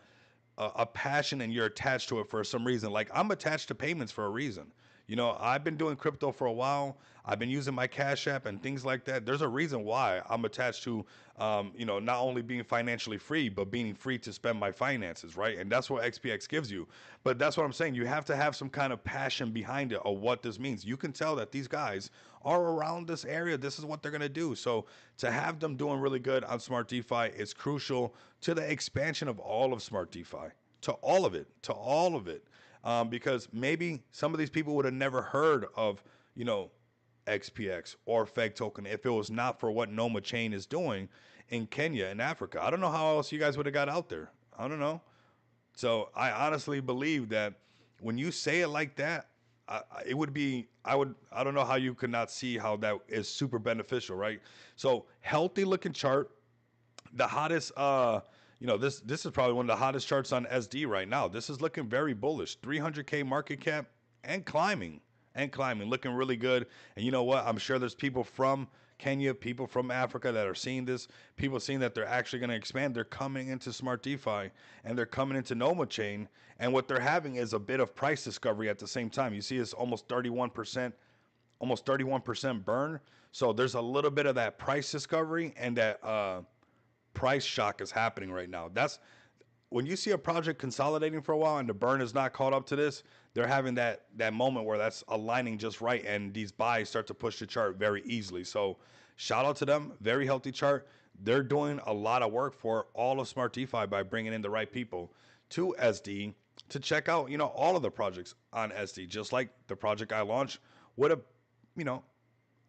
Speaker 1: passion and you're attached to it for some reason. Like, I'm attached to payments for a reason. I've been doing crypto for a while. I've been using my Cash App and things like that. There's a reason why I'm attached to, not only being financially free, but being free to spend my finances, right? And that's what XPX gives you. But that's what I'm saying. You have to have some kind of passion behind it of what this means. You can tell that these guys are around this area. This is what they're going to do. So to have them doing really good on Smart DeFi is crucial to the expansion of all of Smart DeFi, to all of it. Because maybe some of these people would have never heard of, XPX or Feg Token if it was not for what Noma Chain is doing in Kenya and Africa. I don't know how else you guys would have got out there. I don't know. So I honestly believe that when you say it like that, it would be, I don't know how you could not see how that is super beneficial, right? So healthy looking chart, the hottest, this is probably one of the hottest charts on SD right now. This is looking very bullish. 300K market cap and climbing, looking really good. And you know what? I'm sure there's people from Kenya, people from Africa that are seeing this, people seeing that they're actually going to expand. They're coming into Smart DeFi and they're coming into Noma Chain. And what they're having is a bit of price discovery at the same time. You see it's almost 31% burn. So there's a little bit of that price discovery and that, price shock is happening right now. That's when you see a project consolidating for a while and the burn is not caught up to this, they're having that moment where that's aligning just right and these buys start to push the chart very easily. So shout out to them. Very healthy chart. They're doing a lot of work for all of Smart DeFi by bringing in the right people to SD to check out, all of the projects on SD, just like the project I launched. What a,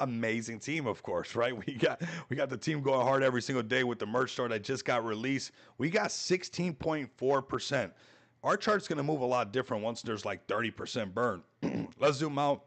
Speaker 1: amazing team, of course, right? We got the team going hard every single day with the merch store that just got released. We got 16.4%. Our chart's going to move a lot different once there's like 30% burn. Let's zoom out.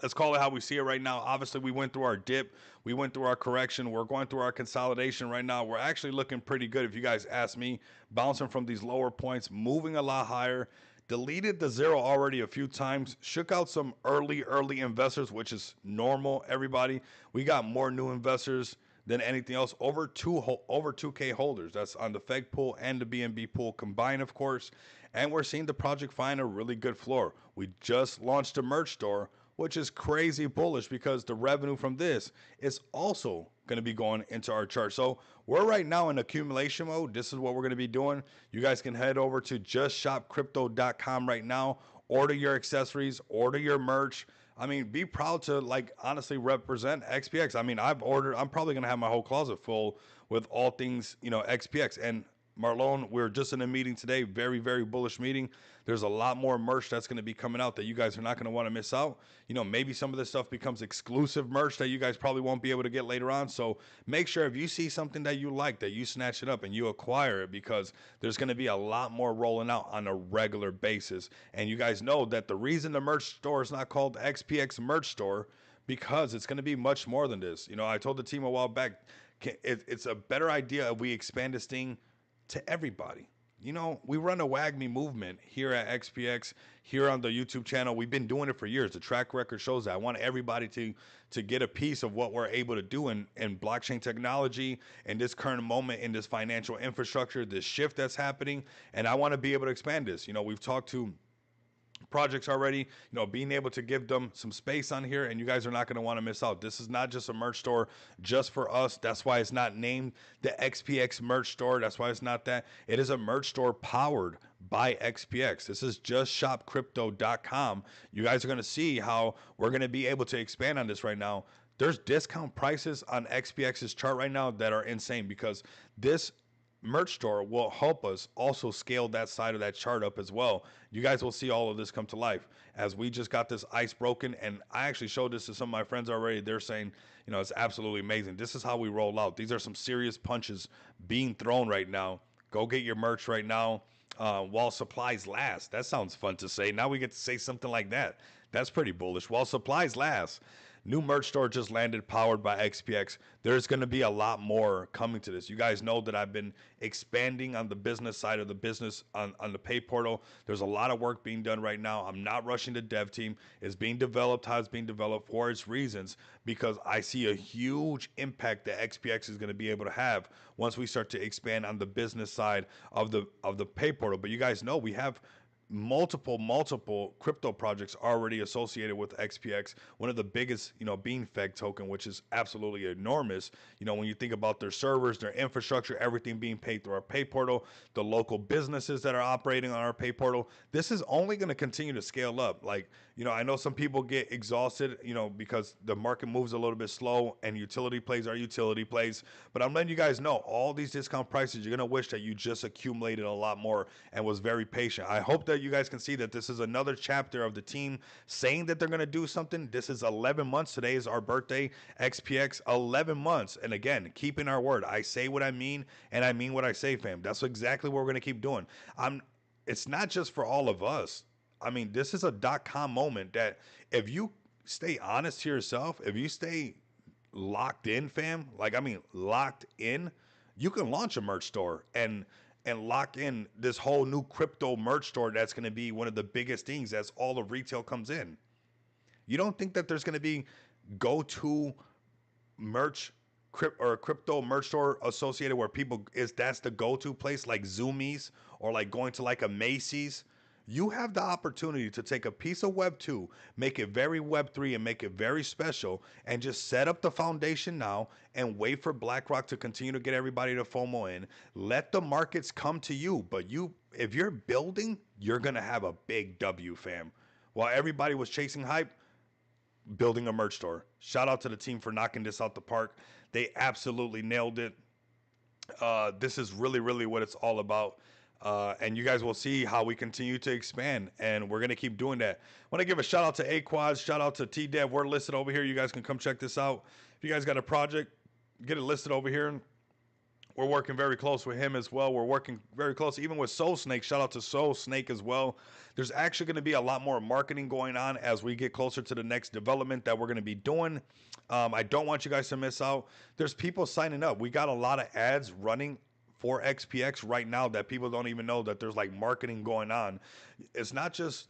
Speaker 1: Let's call it how we see it right now. Obviously, we went through our dip. We went through our correction. We're going through our consolidation right now. We're actually looking pretty good, if you guys ask me, bouncing from these lower points, moving a lot higher. Deleted the zero already a few times, shook out some early investors, which is normal, everybody. We got more new investors than anything else, over 2K holders. That's on the Feg pool and the BNB pool combined, of course. And we're seeing the project find a really good floor. We just launched a merch store, which is crazy bullish because the revenue from this is also going to be going into our chart. So we're right now in accumulation mode. This is what we're going to be doing. You guys can head over to justshopcrypto.com right now. Order your accessories, order your merch. I mean, be proud to honestly represent XPX. I mean, I'm probably going to have my whole closet full with all things, XPX. And Marlon, we're just in a meeting today, very, very bullish meeting. There's a lot more merch that's going to be coming out that you guys are not going to want to miss out. Maybe some of this stuff becomes exclusive merch that you guys probably won't be able to get later on. So make sure if you see something that you like, that you snatch it up and you acquire it, because there's going to be a lot more rolling out on a regular basis. And you guys know that the reason the merch store is not called XPX Merch Store, because it's going to be much more than this. I told the team a while back, it's a better idea if we expand this thing to everybody. We run a WAGMI movement here at XPX, here on the YouTube channel. We've been doing it for years. The track record shows that. I want everybody to get a piece of what we're able to do in blockchain technology, in this current moment, in this financial infrastructure, this shift that's happening. And I want to be able to expand this. We've talked to projects already, being able to give them some space on here, and you guys are not going to want to miss out. This is not just a merch store just for us. That's why it's not named the XPX merch store. That's why it's not that. It is a merch store powered by XPX. This is justshopcrypto.com. You guys are going to see how we're going to be able to expand on this right now. There's discount prices on XPX's chart right now that are insane, because this merch store will help us also scale that side of that chart up as well. You guys will see all of this come to life as we just got this ice broken. And I actually showed this to some of my friends already. They're saying, it's absolutely amazing. This is how we roll out. These are some serious punches being thrown right now. Go get your merch right now while supplies last. That sounds fun to say. Now we get to say something like that. That's pretty bullish. While supplies last. New merch store just landed, powered by XPX. There's going to be a lot more coming to this. You guys know that I've been expanding on the business side of the business on the pay portal. There's a lot of work being done right now. I'm not rushing the dev team. It's being developed how it's being developed for its reasons, because I see a huge impact that XPX is going to be able to have once we start to expand on the business side of the pay portal. But you guys know we have multiple crypto projects already associated with XPX. One of the biggest, being Feg token, which is absolutely enormous. When you think about their servers, their infrastructure, everything being paid through our pay portal, the local businesses that are operating on our pay portal, this is only going to continue to scale up. Like, I know some people get exhausted, because the market moves a little bit slow and utility plays are utility plays. But I'm letting you guys know, all these discount prices, you're going to wish that you just accumulated a lot more and was very patient. I hope that you guys can see that this is another chapter of the team saying that they're going to do something. This is 11 months. Today is our birthday. XPX, 11 months. And again, keeping our word. I say what I mean, and I mean what I say, fam. That's exactly what we're going to keep doing. It's not just for all of us. I mean, this is a .com moment that if you stay honest to yourself, if you stay locked in, fam, locked in, you can launch a merch store and lock in this whole new crypto merch store that's going to be one of the biggest things as all of retail comes in. You don't think that there's going to be go-to merch or crypto merch store associated where that's the go-to place, like Zoomies or like going to like a Macy's? You have the opportunity to take a piece of Web 2, make it very Web 3, and make it very special, and just set up the foundation now and wait for BlackRock to continue to get everybody to FOMO in. Let the markets come to you. But if you're building, you're going to have a big W, fam. While everybody was chasing hype, building a merch store. Shout out to the team for knocking this out the park. They absolutely nailed it. This is really, really what it's all about. And you guys will see how we continue to expand, and we're going to keep doing that. I want to give a shout out to Aquaz, shout out to T-Dev. We're listed over here. You guys can come check this out. If you guys got a project, get it listed over here. We're working very close with him as well. We're working very close even with Soul Snake. Shout out to Soul Snake as well. There's actually going to be a lot more marketing going on as we get closer to the next development that we're going to be doing. I don't want you guys to miss out. There's people signing up. We got a lot of ads running for XPX right now that people don't even know that there's like marketing going on. It's not just,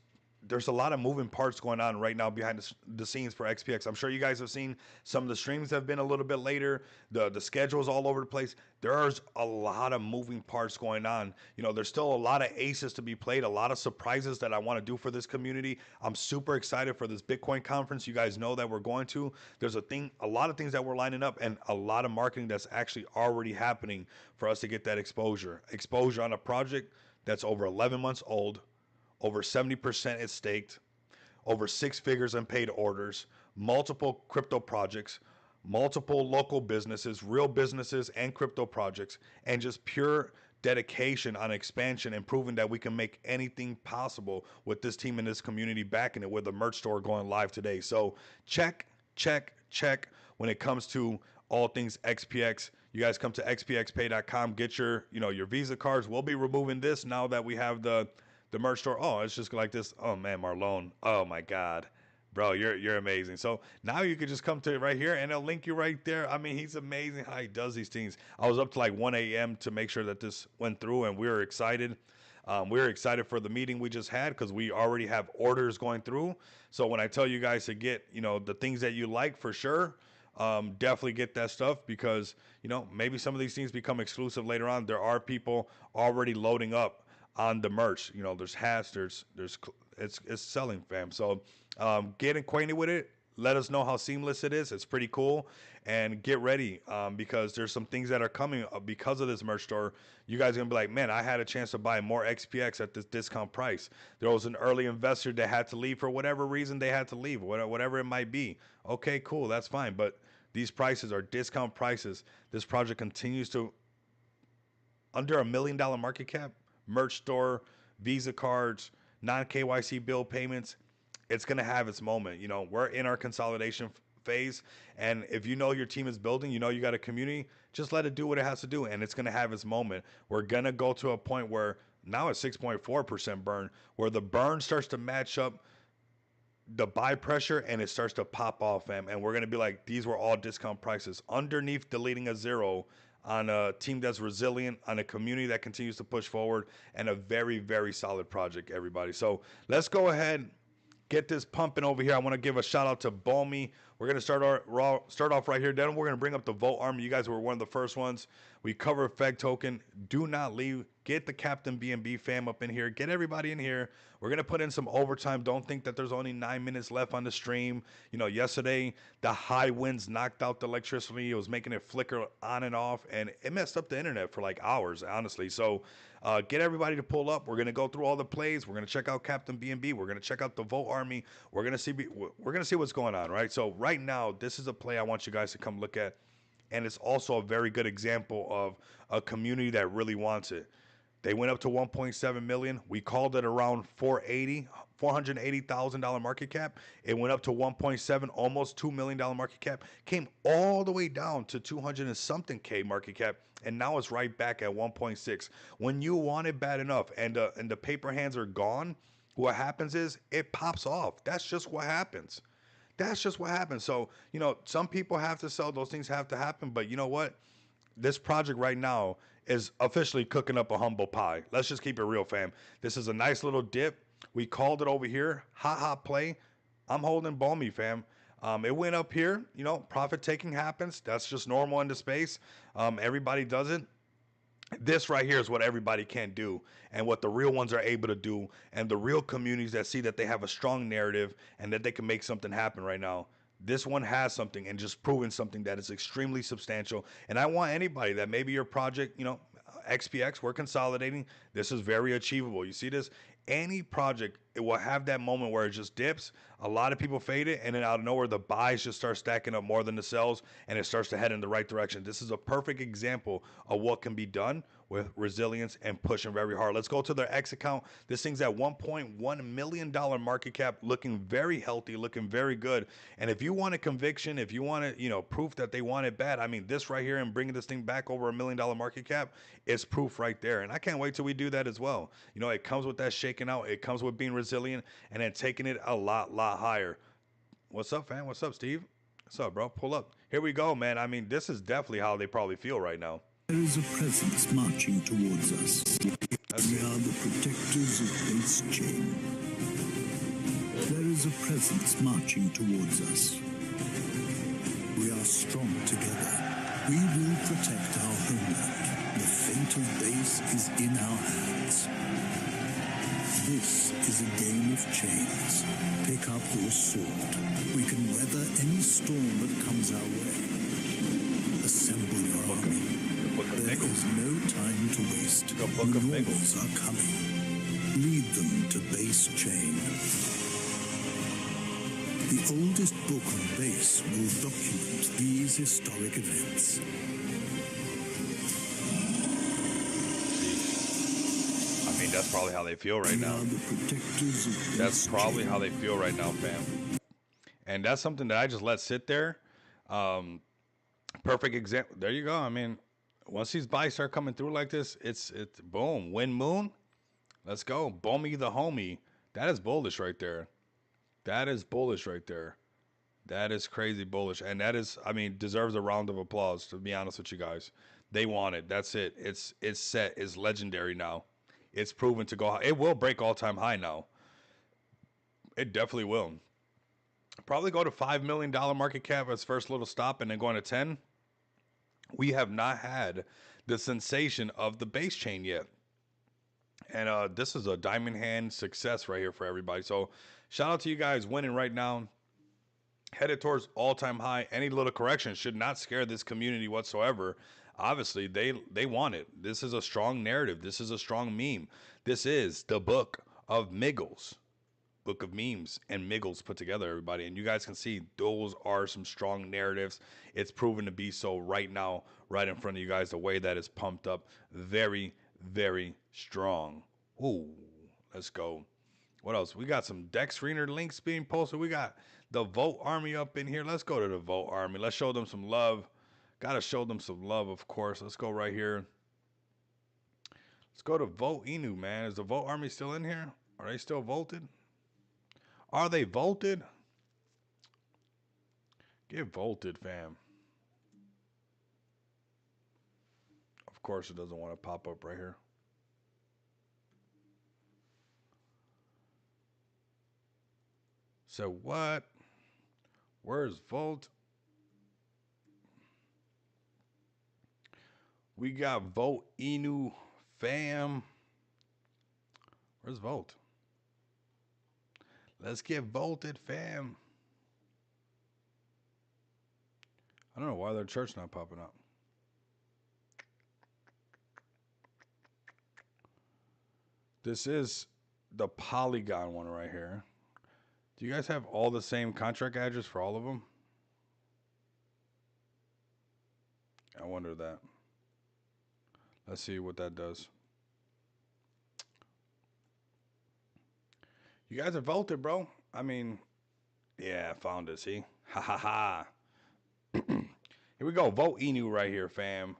Speaker 1: there's a lot of moving parts going on right now behind the scenes for XPX. I'm sure you guys have seen some of the streams have been a little bit later. The schedule's all over the place. There's a lot of moving parts going on. There's still a lot of aces to be played, a lot of surprises that I want to do for this community. I'm super excited for this Bitcoin conference. You guys know that we're going to. There's a lot of things that we're lining up, and a lot of marketing that's actually already happening for us to get that exposure. Exposure on a project that's over 11 months old. Over 70% is staked, over 6 figures in paid orders, multiple crypto projects, multiple local businesses, real businesses and crypto projects, and just pure dedication on expansion and proving that we can make anything possible with this team and this community backing it with a merch store going live today. So check when it comes to all things XPX. You guys come to xpxpay.com, get your Visa cards. We'll be removing this now that we have the merch store. Oh, it's just like this. Oh man, Marlon. Oh my God, bro, you're amazing. So now you could just come to it right here, and it'll link you right there. I mean, he's amazing how he does these things. I was up to like 1 a.m. to make sure that this went through, and we were excited. We were excited for the meeting we just had because we already have orders going through. So when I tell you guys to get the things that you like, for sure, definitely get that stuff, because maybe some of these things become exclusive later on. There are people already loading up on the merch. There's hats, there's it's selling, fam. So get acquainted with it. Let us know how seamless it is. It's pretty cool, and get ready because there's some things that are coming because of this merch store. You guys are gonna be like, man, I had a chance to buy more XPX at this discount price. There was an early investor that had to leave for whatever reason they had to leave, whatever it might be. Okay, cool, that's fine. But these prices are discount prices. This project continues to under $1 million market cap, merch store, Visa cards, non KYC bill payments. It's going to have its moment. You know, we're in our consolidation phase. And if you know your team is building, you know you got a community, just let it do what it has to do. And it's going to have its moment. We're going to go to a point where now it's 6.4% burn, where the burn starts to match up the buy pressure and it starts to pop off, fam. And we're going to be like, these were all discount prices. Underneath deleting a zero on a team that's resilient, on a community that continues to push forward, and a very, very solid project, everybody. So let's go ahead, get this pumping over here. I want to give a shout out to Balmy. We're going to start off right here. Then we're going to bring up the Vote Army. You guys were one of the first ones. We cover Feg Token. Do not leave. Get the Captain BNB fam up in here. Get everybody in here. We're going to put in some overtime. Don't think that there's only 9 minutes left on the stream. You know, yesterday, the high winds knocked out the electricity. It was making it flicker on and off, and it messed up the internet for like hours, honestly. So get everybody to pull up. We're going to go through all the plays. We're going to check out Captain BNB. We're going to check out the Vote Army. We're going to see what's going on, right? So right now, this is a play I want you guys to come look at. And it's also a very good example of a community that really wants it. They went up to 1.7 million. We called it around $480,000 market cap. It went up to 1.7, almost $2 million market cap. Came all the way down to 200 and something K market cap, and now it's right back at 1.6. When you want it bad enough, and the paper hands are gone, what happens is it pops off. That's just what happens. That's just what happens. So, you know, some people have to sell. Those things have to happen. But you know what? This project right now is officially cooking up a humble pie. Let's just keep it real, fam. This is a nice little dip. We called it over here. Hot play. I'm holding Balmy, fam. It went up here. You know, profit taking happens. That's just normal in the space. Everybody does it. This right here is what everybody can't do, and what the real ones are able to do, and the real communities that see that they have a strong narrative and that they can make something happen right now. This one has something and just proven something that is extremely substantial. And I want anybody that maybe your project, you know, XPX, we're consolidating. This is very achievable. You see this? Any project, it will have that moment where it just dips. A lot of people fade it, and then out of nowhere, the buys just start stacking up more than the sells, and it starts to head in the right direction. This is a perfect example of what can be done with resilience and pushing very hard. Let's go to their X account. This thing's at $1.1 million market cap, looking very healthy, looking very good. And if you want a conviction, if you want it, you know, proof that they want it bad, I mean, this right here and bringing this thing back over $1 million market cap is proof right there. And I can't wait till we do that as well. You know, it comes with that shaking out. It comes with being resilient and then taking it a lot higher. What's up, fam? What's up, Steve? What's up, bro? Pull up. Here we go, man. I mean, this is definitely how they probably feel right now.
Speaker 4: There is a presence marching towards us. We are the protectors of base chain. There is a presence marching towards us. We are strong together. We will protect our homeland. The fate of base is in our hands. This is a game of chains. Pick up your sword. We can weather any storm that comes our way. Assemble your army. There is no time to waste. The Normals are coming. Lead them to base chain. The oldest book on base will document these historic events.
Speaker 1: I mean, that's probably how they feel right now. That's probably how they feel right now, fam. And that's something that I just let sit there. Perfect example. There you go. I mean, once these buys start coming through like this, it's boom. Win moon. Let's go. Balmy the homie. That is bullish right there. That is bullish right there. That is crazy bullish. And that is, I mean, deserves a round of applause, to be honest with you guys. They want it. That's it. It's set. It's legendary now. It's proven to go high. It will break all-time high now. It definitely will. Probably go to $5 million market cap as first little stop and then going to 10. We have not had the sensation of the base chain yet. And this is a diamond hand success right here for everybody. So shout out to you guys winning right now. Headed towards all-time high. Any little correction should not scare this community whatsoever. Obviously, they want it. This is a strong narrative. This is a strong meme. This is the book of Miggles. Book of memes and Miggles put together, everybody. And you guys can see those are some strong narratives. It's proven to be so right now, right in front of you guys, the way that it's pumped up. Very, very strong. Ooh, let's go. What else? We got some Dex Screener links being posted. We got the Vote Army up in here. Let's go to the Vote Army. Let's show them some love. Gotta show them some love, of course. Let's go right here. Let's go to Vote Inu, man. Is the Vote Army still in here? Are they still voted? Are they volted? Get volted, fam. Of course, it doesn't want to pop up right here. So what? Where's Volt? We got Vote Inu, fam. Where's Volt? Let's get volted, fam. I don't know why their church not popping up. This is the Polygon one right here. Do you guys have all the same contract address for all of them? I wonder that. Let's see what that does. You guys are voted, bro. I mean, yeah, I found it. See? Ha ha ha. Here we go. Vote Inu right here, fam.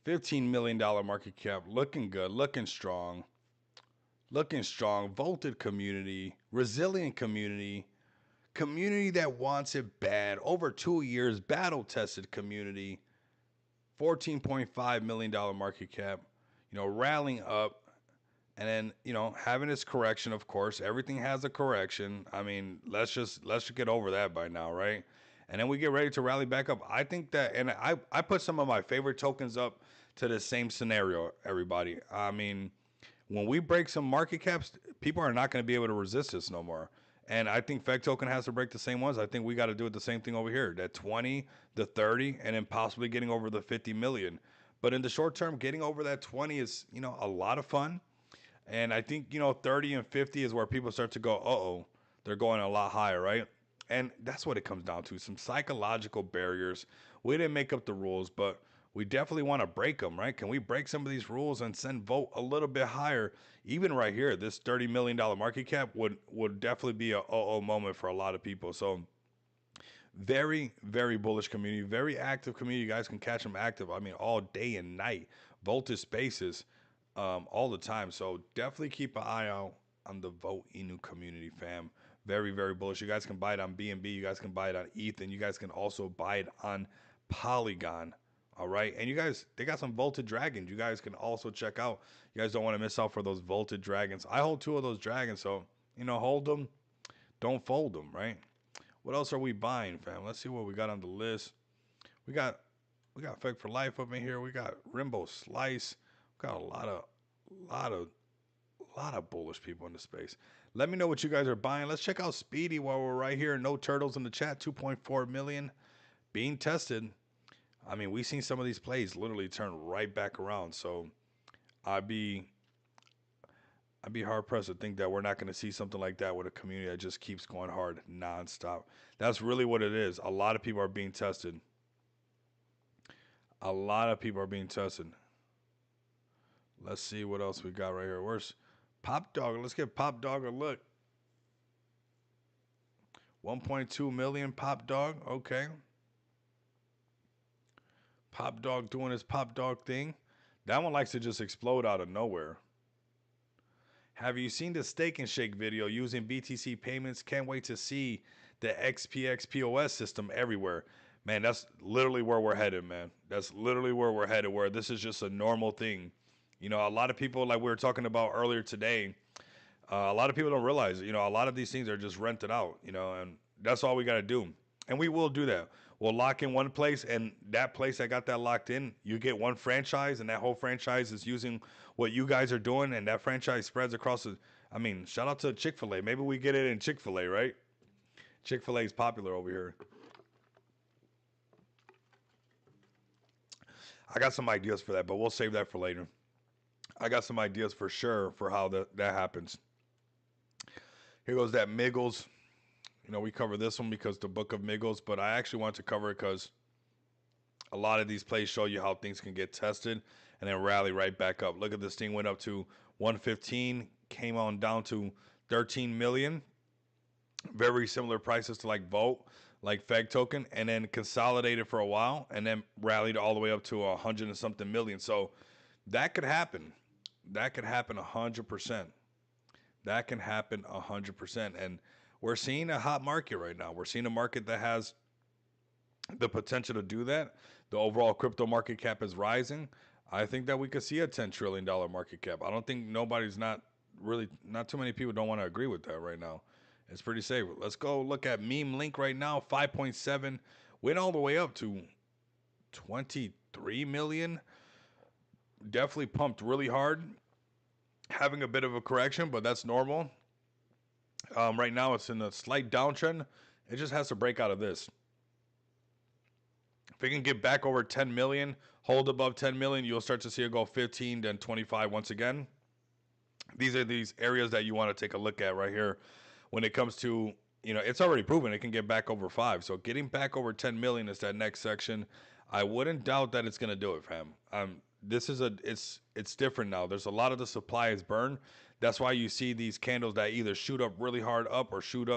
Speaker 1: $15 million market cap. Looking good. Looking strong. Looking strong. Voted community. Resilient community. Community that wants it bad. Over 2 years. Battle-tested community. $14.5 million market cap. You know, rallying up. And then, you know, having its correction, of course. Everything has a correction. I mean, let's just get over that by now, right? And then we get ready to rally back up. I think that, and I put some of my favorite tokens up to the same scenario, everybody. I mean, when we break some market caps, people are not going to be able to resist this no more. And I think FEC token has to break the same ones. I think we got to do it the same thing over here. That 20, the 30, and then possibly getting over the 50 million. But in the short term, getting over that 20 is, you know, a lot of fun. And I think, you know, 30 and 50 is where people start to go, uh-oh, they're going a lot higher, right? And that's what it comes down to, some psychological barriers. We didn't make up the rules, but we definitely want to break them, right? Can we break some of these rules and send Vote a little bit higher? Even right here, this $30 million market cap would definitely be a uh-oh moment for a lot of people. So very, very bullish community, very active community. You guys can catch them active, I mean, all day and night. Voltage spaces. All the time. So definitely keep an eye out on the Vote Inu community, fam. Very, very bullish. You guys can buy it on BNB. You guys can buy it on ETH. And you guys can also buy it on Polygon. All right. And you guys, they got some Volted Dragons. You guys can also check out. You guys don't want to miss out for those Volted Dragons. I hold 2 of those dragons. So, you know, hold them. Don't fold them, right? What else are we buying, fam? Let's see what we got on the list. We got FEC for Life up in here. We got Rainbow Slice. Got a lot of bullish people in the space. Let me know what you guys are buying. Let's check out Speedy while we're right here. No turtles in the chat. 2.4 million being tested. I mean, we've seen some of these plays literally turn right back around. So I'd be hard pressed to think that we're not going to see something like that with a community that just keeps going hard nonstop. That's really what it is. A lot of people are being tested. A lot of people are being tested. Let's see what else we got right here. Where's Pop Dog? Let's give Pop Dog a look. 1.2 million Pop Dog. Okay. Pop Dog doing his Pop Dog thing. That one likes to just explode out of nowhere. Have you seen the Steak and Shake video using BTC payments? Can't wait to see the XPX POS system everywhere. Man, that's literally where we're headed, man. That's literally where we're headed, where this is just a normal thing. You know, a lot of people, like we were talking about earlier today, a lot of people don't realize, you know, a lot of these things are just rented out, you know, and that's all we got to do. And we will do that. will lock in one place, and that place that got that locked in, you get one franchise, and that whole franchise is using what you guys are doing, and that franchise spreads across the. I mean, shout out to Chick-fil-A. Maybe we get it in Chick-fil-A, right? Chick-fil-A is popular over here. I got some ideas for that, but we'll save that for later. I got some ideas for sure for how that happens. Here goes that Miggles. You know, we cover this one because the book of Miggles, but I actually want to cover it because a lot of these plays show you how things can get tested and then rally right back up. Look at this thing went up to 115, came on down to 13 million. Very similar prices to like Volt, like Feg token, and then consolidated for a while and then rallied all the way up to 100 and something million. So that could happen. That could happen 100%. That can happen 100%. And we're seeing a hot market right now. We're seeing a market that has the potential to do that. The overall crypto market cap is rising. I think that we could see a $10 trillion market cap. I don't think not too many people don't want to agree with that right now. It's pretty safe. Let's go look at Meme Link right now. 5.7 went all the way up to 23 million. Definitely pumped really hard. Having a bit of a correction, but that's normal. Right now it's in a slight downtrend. It just has to break out of this. If it can get back over 10 million, hold above 10 million, you'll start to see it go 15, then 25 once again. These are these areas that you want to take a look at right here. When it comes to, you know, it's already proven it can get back over 5. So getting back over 10 million is that next section. I wouldn't doubt that it's going to do it, fam. This is it's different now. There's a lot of the supply is burned. That's why you see these candles that either shoot up really hard up or shoot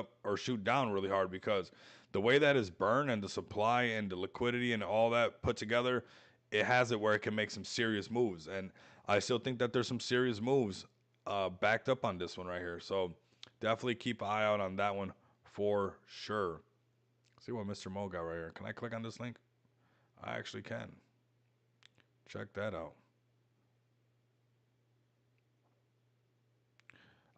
Speaker 1: down really hard, because the way that is burned and the supply and the liquidity and all that put together, it has it where it can make some serious moves. And I still think that there's some serious moves backed up on this one right here. So definitely keep an eye out on that one for sure. See what Mr. Mo got right here. Can I click on this link? I actually can. Check that out.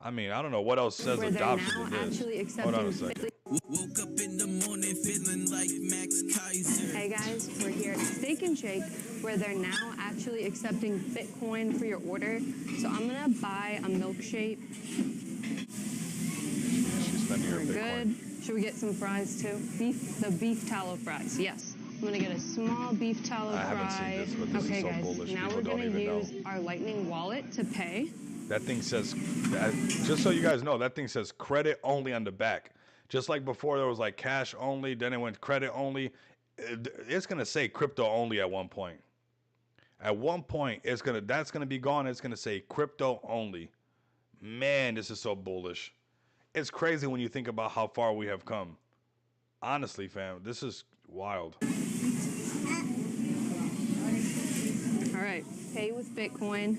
Speaker 1: I mean, I don't know what else says adoption to this. Hold on a second.
Speaker 2: Woke up in the morning feeling like Max Kaiser.
Speaker 5: Hey guys, we're here at Steak and Shake, where they're now actually accepting Bitcoin for your order. So I'm gonna buy a milkshake.
Speaker 1: She's spending her
Speaker 5: We're good. Should we get some fries too? The beef tallow fries. Yes. I'm gonna get a small beef tallow fry.
Speaker 1: I haven't seen this, but this
Speaker 5: okay,
Speaker 1: is so
Speaker 5: guys.
Speaker 1: bullish.
Speaker 5: Now
Speaker 1: People
Speaker 5: we're
Speaker 1: don't
Speaker 5: gonna
Speaker 1: even
Speaker 5: use
Speaker 1: know.
Speaker 5: our Lightning wallet to pay.
Speaker 1: That thing says, just so you guys know, that thing says credit only on the back. Just like before, there was like cash only, then it went credit only. It's gonna say crypto only at one point. At one point, that's gonna be gone. It's gonna say crypto only. Man, this is so bullish. It's crazy when you think about how far we have come. Honestly, fam, this is wild.
Speaker 5: All right, pay with Bitcoin.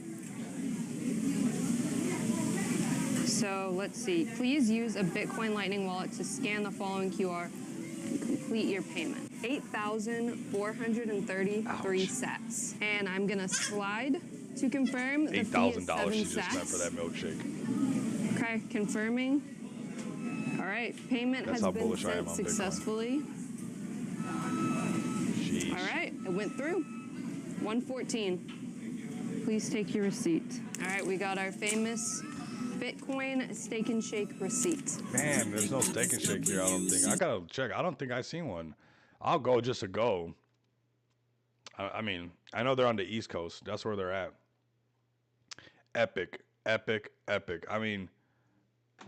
Speaker 5: So let's see. Please use a Bitcoin Lightning wallet to scan the following QR and complete your payment. 8,433 sats. And I'm gonna slide to confirm the fee is
Speaker 1: $8,000 she
Speaker 5: 7
Speaker 1: just spent for that
Speaker 5: sats.
Speaker 1: milkshake.
Speaker 5: Okay, confirming. All right, payment
Speaker 1: That's
Speaker 5: has
Speaker 1: how
Speaker 5: been
Speaker 1: bullish I am
Speaker 5: sent
Speaker 1: on Bitcoin.
Speaker 5: successfully.
Speaker 1: Sheesh.
Speaker 5: All right, it went through. 114. Please take your receipt. All right, we got our famous Bitcoin Steak and Shake receipt.
Speaker 1: Man, there's no Steak and Shake here, I don't think. I gotta check. I don't think I've seen one. I'll go just to go. I mean, I know they're on the East Coast. That's where they're at. Epic, epic, epic. I mean,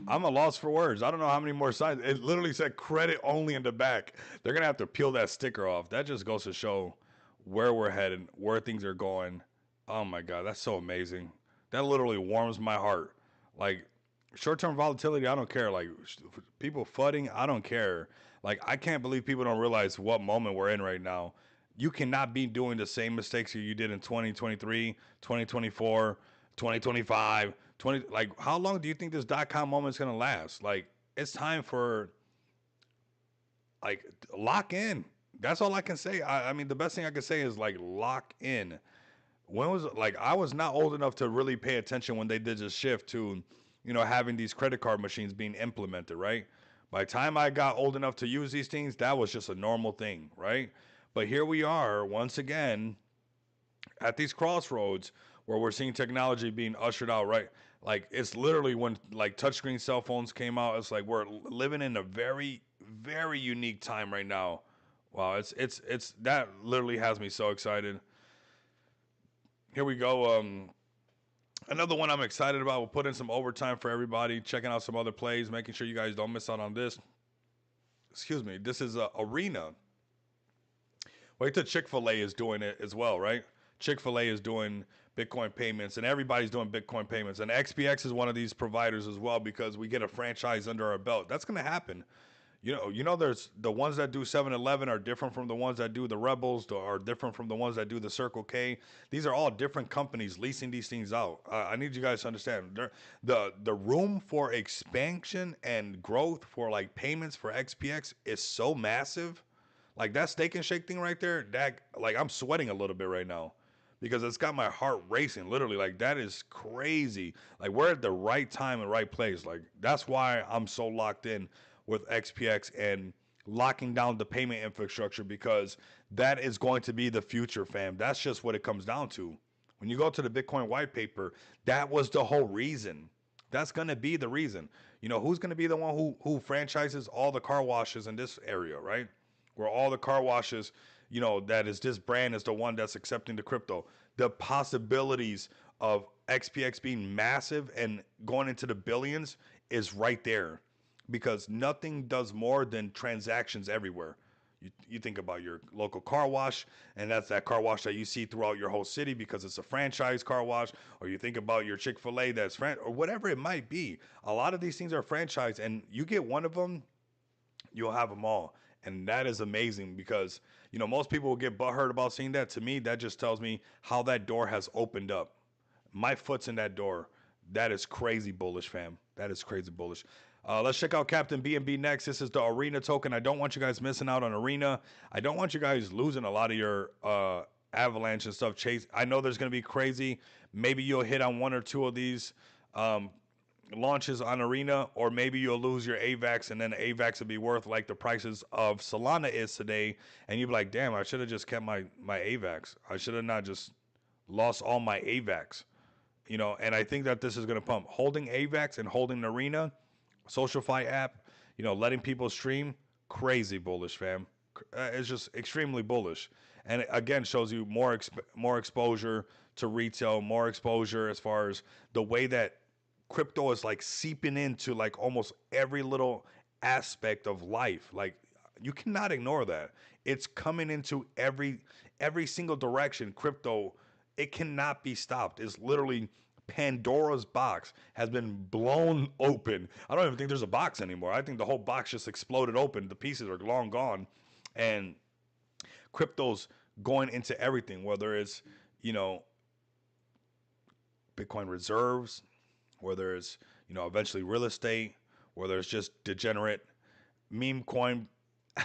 Speaker 1: I'm a loss for words. I don't know how many more sides. It literally said credit only in the back. They're going to have to peel that sticker off. That just goes to show where we're headed, where things are going. Oh my God, that's so amazing. That literally warms my heart. Like, short-term volatility, I don't care. Like, people flooding, I don't care. Like, I can't believe people don't realize what moment we're in right now. You cannot be doing the same mistakes that you did in 2023, 2024, 2025, like, how long do you think this .com moment is going to last? Like, it's time for, like, lock in. That's all I can say. I mean, the best thing I can say is, like, lock in. When was, like, I was not old enough to really pay attention when they did this shift to, you know, having these credit card machines being implemented, right? By the time I got old enough to use these things, that was just a normal thing, right? But here we are once again at these crossroads where we're seeing technology being ushered out, right? Like it's literally when like touchscreen cell phones came out, it's like we're living in a very, very unique time right now. Wow, it's that literally has me so excited. Here we go. Another one I'm excited about. We'll put in some overtime for everybody, checking out some other plays, making sure you guys don't miss out on this. Excuse me. This is Arena. Wait till Chick-fil-A is doing it as well, right? Chick-fil-A is doing Bitcoin payments, and everybody's doing Bitcoin payments. And XPX is one of these providers as well because we get a franchise under our belt. That's going to happen. There's the ones that do 7-Eleven are different from the ones that do the Rebels, are different from the ones that do the Circle K. These are all different companies leasing these things out. I need you guys to understand the room for expansion and growth for like payments for XPX is so massive. Like that Steak and Shake thing right there, that like I'm sweating a little bit right now because it's got my heart racing. Literally, like that is crazy. Like we're at the right time and right place. Like that's why I'm so locked in with XPX and locking down the payment infrastructure because that is going to be the future, fam. That's just what it comes down to. When you go to the Bitcoin white paper, that was the whole reason. That's going to be the reason. Who's going to be the one who franchises all the car washes in this area, right? Where all the car washes, that is this brand is the one that's accepting the crypto. The possibilities of XPX being massive and going into the billions is right there. Because nothing does more than transactions everywhere. You think about your local car wash, and that's that car wash that you see throughout your whole city because it's a franchise car wash, or you think about your Chick-fil-A that's or whatever it might be. A lot of these things are franchise, and you get one of them, you'll have them all. And that is amazing because, most people will get butthurt about seeing that. To me, that just tells me how that door has opened up. My foot's in that door. That is crazy bullish, fam. That is crazy bullish. Let's check out Captain BNB next. This is the Arena token. I don't want you guys missing out on Arena. I don't want you guys losing a lot of your Avalanche and stuff. Chase, I know there's going to be crazy. Maybe you'll hit on one or two of these launches on Arena, or maybe you'll lose your AVAX, and then AVAX will be worth like the prices of Solana is today. And you'll be like, damn, I should have just kept my AVAX. I should have not just lost all my AVAX. And I think that this is going to pump. Holding AVAX and holding Arena, SocialFi app, letting people stream, crazy bullish, fam. It's just extremely bullish. And it, again, shows you more exposure to retail, more exposure as far as the way that crypto is like seeping into like almost every little aspect of life. Like you cannot ignore that. It's coming into every single direction. Crypto, it cannot be stopped. It's literally Pandora's box has been blown open. I don't even think there's a box anymore. I think the whole box just exploded open. The pieces are long gone. And crypto's going into everything, whether it's, Bitcoin reserves, whether it's, eventually real estate, whether it's just degenerate meme coin,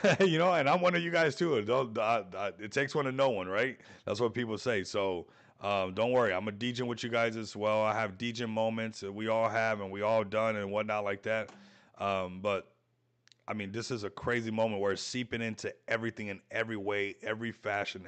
Speaker 1: and I'm one of you guys too. It takes one to know one, right? That's what people say. So, don't worry, I'm a degen with you guys as well. I have degen moments that we all have and we all done and whatnot like that. But I mean, this is a crazy moment where it's seeping into everything in every way, every fashion,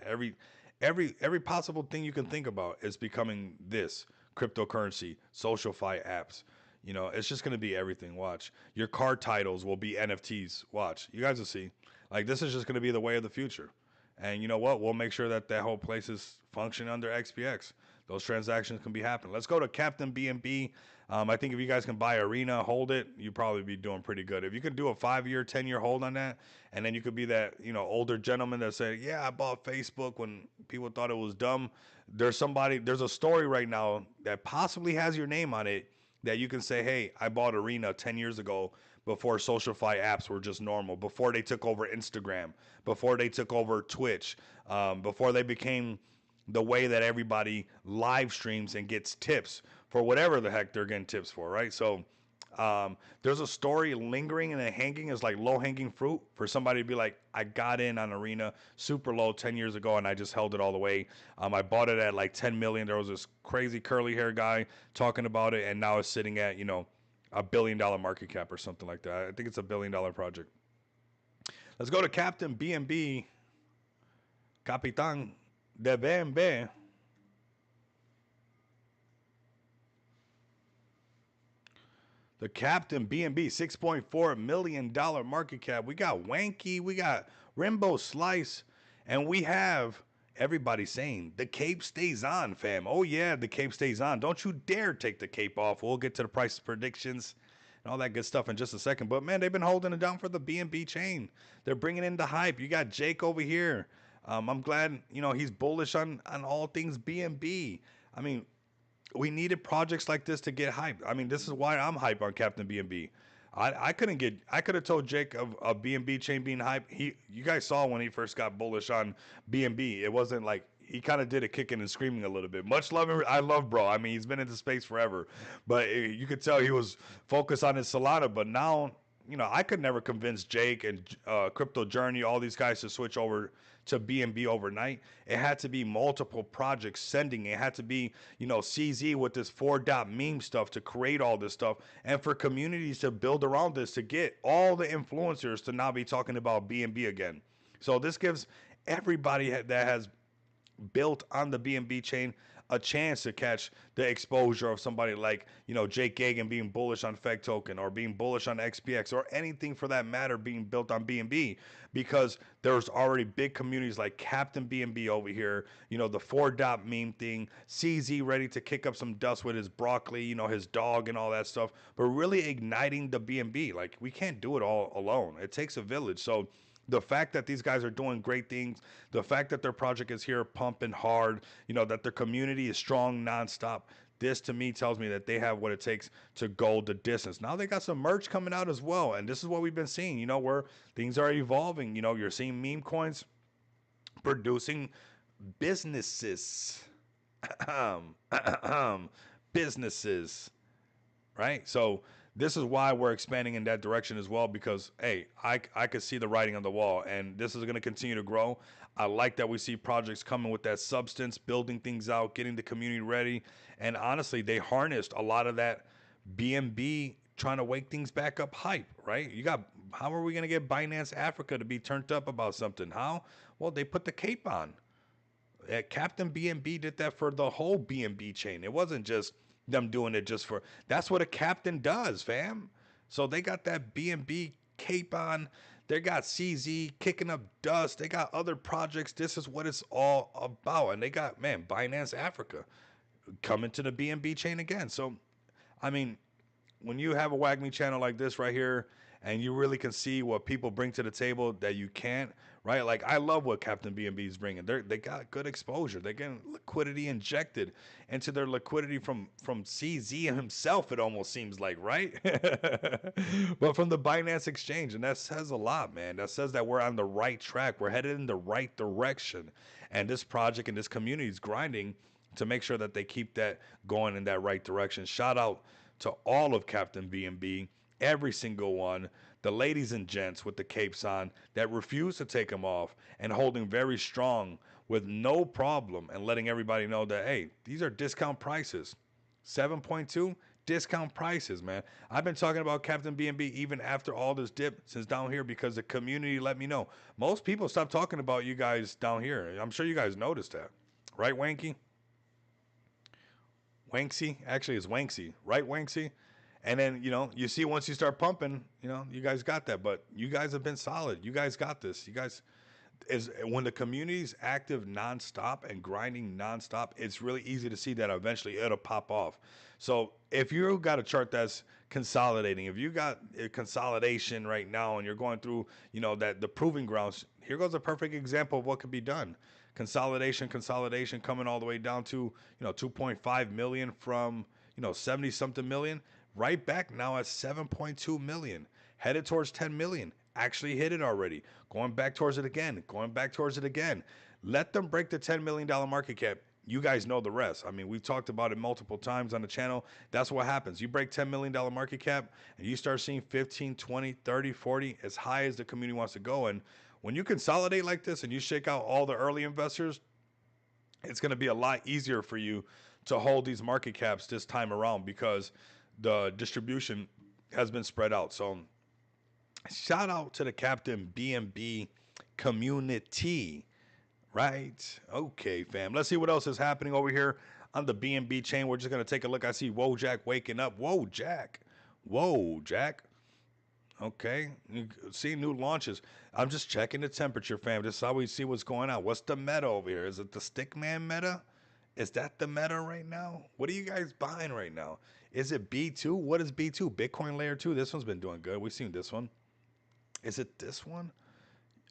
Speaker 1: every possible thing you can think about is becoming this cryptocurrency, SocialFi apps. It's just going to be everything. Watch. Your card titles will be NFTs. Watch. You guys will see. Like, this is just going to be the way of the future. And you know what? We'll make sure that whole place is functioning under XPX. Those transactions can be happening. Let's go to Captain BNB. I think if you guys can buy Arena, hold it, you'll probably be doing pretty good. If you can do a 5-year, 10-year hold on that, and then you could be that, older gentleman that said, yeah, I bought Facebook when people thought it was dumb. There's a story right now that possibly has your name on it that you can say, hey, I bought Arena 10 years ago before SocialFi apps were just normal, before they took over Instagram, before they took over Twitch, before they became the way that everybody live streams and gets tips for whatever the heck they're getting tips for, right? So there's a story lingering and hanging as like low-hanging fruit for somebody to be like, I got in on Arena super low 10 years ago and I just held it all the way. I bought it at like 10 million. There was this crazy curly hair guy talking about it, and now it's sitting at, $1 billion market cap or something like that. I think it's $1 billion project. Let's go to Captain BNB, Capitan de BNB. The Captain BNB, $6.4 million market cap. We got Wanky, we got Rainbow Slice, and we have everybody saying the cape stays on, fam. Oh yeah, the cape stays on. Don't you dare take the cape off. We'll get to the price predictions and all that good stuff in just a second. But man, they've been holding it down for the BNB chain. They're bringing in the hype. You got Jake over here. I'm glad, you know, he's bullish on all things BNB. I mean, we needed projects like this to get hype. I mean, this is why I'm hype on Captain BNB. I could have told Jake of BNB chain being hype. You guys saw when he first got bullish on BNB. It wasn't like, he kind of did it kicking and screaming a little bit. Much love, I love bro. I mean, he's been in the space forever, but you could tell he was focused on his Solana. But now, you know, I could never convince Jake and Crypto Journey, all these guys to switch over to BNB overnight. It had to be multiple projects sending. It had to be, you know, CZ with this 4DOT meme stuff to create all this stuff, and for communities to build around this to get all the influencers to now be talking about BNB again. So this gives everybody that has built on the BNB chain a chance to catch the exposure of somebody like, you know, Jake Gagan being bullish on FEG token, or being bullish on XPX, or anything for that matter being built on BNB, because there's already big communities like Captain BNB over here, you know, the 4DOT meme thing, CZ ready to kick up some dust with his broccoli, you know, his dog and all that stuff, but really igniting the BNB. Like, we can't do it all alone. It takes a village. So the fact that these guys are doing great things, the fact that their project is here pumping hard, you know, that their community is strong nonstop, this to me tells me that they have what it takes to go the distance. Now they got some merch coming out as well, and this is what we've been seeing, you know, where things are evolving. You know, you're seeing meme coins producing businesses, businesses, right? So this is why we're expanding in that direction as well, because, hey, I could see the writing on the wall, and this is going to continue to grow. I like that we see projects coming with that substance, building things out, getting the community ready. And honestly, they harnessed a lot of that BNB trying to wake things back up hype, right? How are we going to get Binance Africa to be turned up about something? How? Well, they put the cape on. Captain BNB did that for the whole BNB chain. It wasn't just them doing it just for, that's what a captain does, fam. So they got that BNB cape on. They got CZ kicking up dust. They got other projects. This is what it's all about. And they got, man, Binance Africa coming to the BNB chain again. So, I mean, when you have a WAGMI channel like this right here, and you really can see what people bring to the table that you can't, right? Like, I love what Captain BNB is bringing. They got good exposure. They're getting liquidity injected into their liquidity from CZ himself, it almost seems like, right? But from the Binance exchange, and that says a lot, man. That says that we're on the right track. We're headed in the right direction. And this project and this community is grinding to make sure that they keep that going in that right direction. Shout out to all of Captain BNB, every single one, the ladies and gents with the capes on that refuse to take them off, and holding very strong with no problem, and letting everybody know that, hey, these are discount prices. 7.2 discount prices, man. I've been talking about Captain BNB even after all this dip since down here, because the community let me know. Most people stopped talking about you guys down here. I'm sure you guys noticed that, right, Wanky? Wanksy, actually it's Wanksy, right, Wanksy? And then, you know, you see once you start pumping, you know, you guys got that. But you guys have been solid. You guys got this. You guys, is when the community's active nonstop and grinding nonstop, it's really easy to see that eventually it'll pop off. So if you got a chart that's consolidating, if you got a consolidation right now and you're going through, you know, that the proving grounds, here goes a perfect example of what could be done. Consolidation coming all the way down to, you know, 2.5 million from, you know, 70 something million. Right back now at 7.2 million, headed towards 10 million, actually hit it already, going back towards it again, Let them break the $10 million market cap. You guys know the rest. I mean, we've talked about it multiple times on the channel. That's what happens. You break $10 million market cap and you start seeing 15, 20, 30, 40, as high as the community wants to go. And when you consolidate like this and you shake out all the early investors, it's going to be a lot easier for you to hold these market caps this time around, because the distribution has been spread out. So shout out to the Captain BNB community. Right. Okay, fam. Let's see what else is happening over here on the BNB chain. We're just going to take a look. I see Wojak waking up. Wojak. Wojak. Okay. You see new launches. I'm just checking the temperature, fam. This is how we see what's going on. What's the meta over here? Is it the Stickman meta? Is that the meta right now? What are you guys buying right now? Is it B2? What is B2? Bitcoin Layer 2. This one's been doing good. We've seen this one. Is it this one?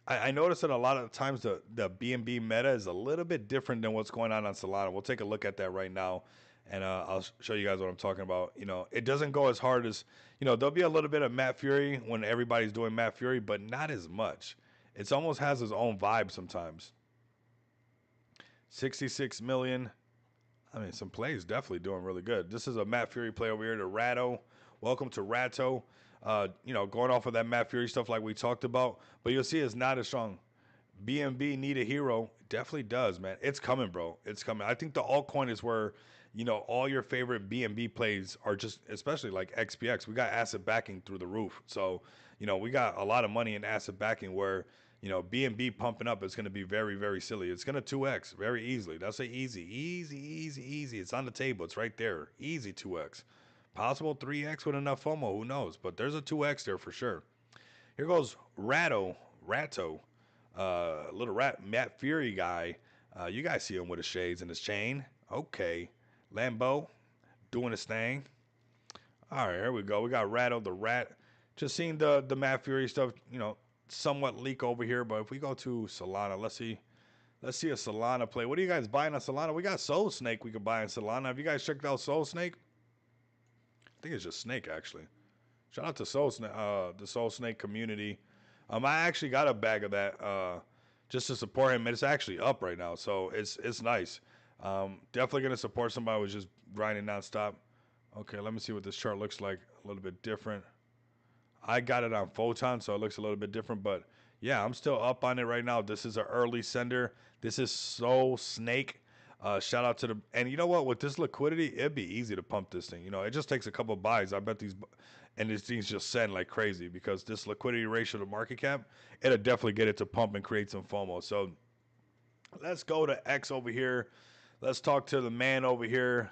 Speaker 1: I noticed that a lot of times the BNB meta is a little bit different than what's going on Solana. We'll take a look at that right now, and I'll show you guys what I'm talking about. You know, it doesn't go as hard as, you know, there'll be a little bit of Matt Fury when everybody's doing Matt Fury, but not as much. It almost has its own vibe sometimes. 66 million. I mean, some plays definitely doing really good. This is a Matt Fury play over here to Ratto. Welcome to Ratto. You know, going off of that Matt Fury stuff like we talked about, but you'll see it's not as strong. BNB need a hero. Definitely does, man. It's coming, bro. It's coming. I think the altcoin is where, you know, all your favorite BNB plays are just, especially like XPX. We got asset backing through the roof. So, you know, we got a lot of money in asset backing where, you know, BNB pumping up is going to be very, very silly. It's going to 2x very easily. That's a easy. It's on the table. It's right there. Easy 2x. Possible 3x with enough FOMO, who knows? But there's a 2x there for sure. Here goes Ratto, little Matt Fury guy. You guys see him with his shades and his chain. Okay. Lambo doing his thing. All right, here we go. We got Ratto the Rat. Just seeing the Matt Fury stuff, you know, somewhat leak over here. But if we go to Solana, let's see a Solana play. What are you guys buying on Solana? We got Soul Snake we can buy on Solana. Have you guys checked out Soul Snake? I think it's just Snake, actually. Shout out to the Soul Snake community. I actually got a bag of that just to support him. It's actually up right now, so it's nice. Definitely going to support somebody who's just grinding nonstop. Okay, let me see what this chart looks like. A little bit different. I got it on Photon, so it looks a little bit different. But, yeah, I'm still up on it right now. This is an early sender. This is Soul Snake. Shout out to the, and you know what, with this liquidity, it'd be easy to pump this thing. You know, it just takes a couple buys. I bet these things just send like crazy because this liquidity ratio to market cap, it'll definitely get it to pump and create some FOMO. So let's go to X over here. Let's talk to the man over here.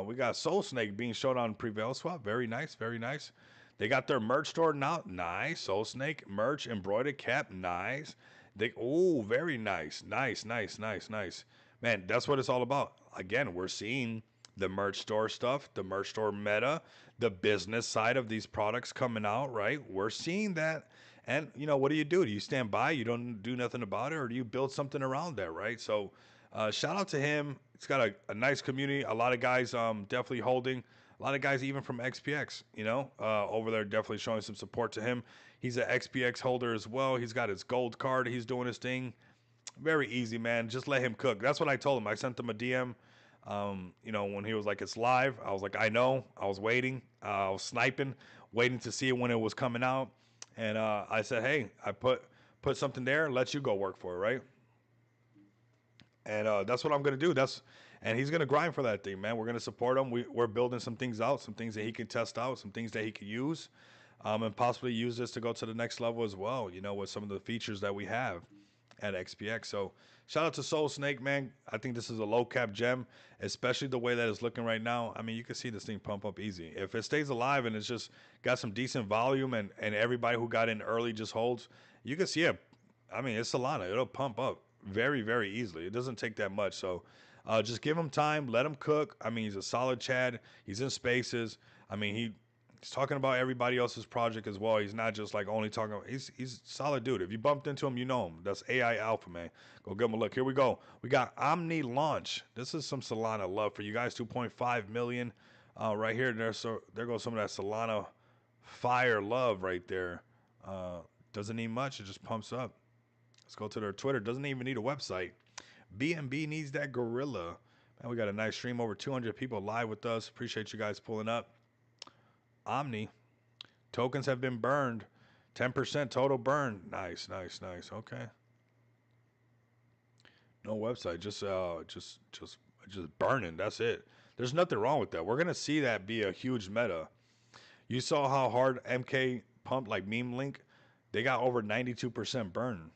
Speaker 1: We got Soul Snake being shown on Prevail Swap. Very nice, very nice. They got their merch store now. Nice. Soul Snake merch embroidered cap. Nice. Very nice. Nice. Man, that's what it's all about. Again, we're seeing the merch store stuff, the merch store meta, the business side of these products coming out, right? We're seeing that. And, you know, what do? Do you stand by? You don't do nothing about it? Or do you build something around that, right? So shout out to him. It's got a nice community. A lot of guys definitely holding. A lot of guys even from XPX, you know, over there definitely showing some support to him. He's an XPX holder as well. He's got his gold card. He's doing his thing. Very easy, man. Just let him cook. That's what I told him. I sent him a DM, you know, when he was like, it's live. I was like, I know. I was waiting. I was sniping, waiting to see it when it was coming out. And I said, hey, I put something there. Let you go work for it, right? And that's what I'm going to do. And he's going to grind for that thing, man. We're going to support him. We're building some things out, some things that he can test out, some things that he can use, and possibly use this to go to the next level as well, you know, with some of the features that we have at XPX. So shout out to Soul Snake, man. I think this is a low cap gem, especially the way that it's looking right now. I mean, you can see this thing pump up easy. If it stays alive and it's just got some decent volume and everybody who got in early just holds, you can see it. I mean, it's Solana. It'll pump up very, very easily. It doesn't take that much. So just give him time. Let him cook. I mean, he's a solid Chad. He's in spaces. I mean, he's talking about everybody else's project as well. He's not just like only talking about, he's a solid dude. If you bumped into him, you know him. That's AI Alpha, man. Go give him a look. Here we go. We got Omni launch. This is some Solana love for you guys. 2.5 million right here. There goes some of that Solana fire love right there. Doesn't need much. It just pumps up. Let's go to their Twitter. Doesn't even need a website. BNB needs that gorilla. Man, we got a nice stream. Over 200 people live with us. Appreciate you guys pulling up. Omni. Tokens have been burned. 10% total burn. Nice. Okay. No website. Just burning. That's it. There's nothing wrong with that. We're gonna see that be a huge meta. You saw how hard MK pumped like Meme Link. They got over 92% burn.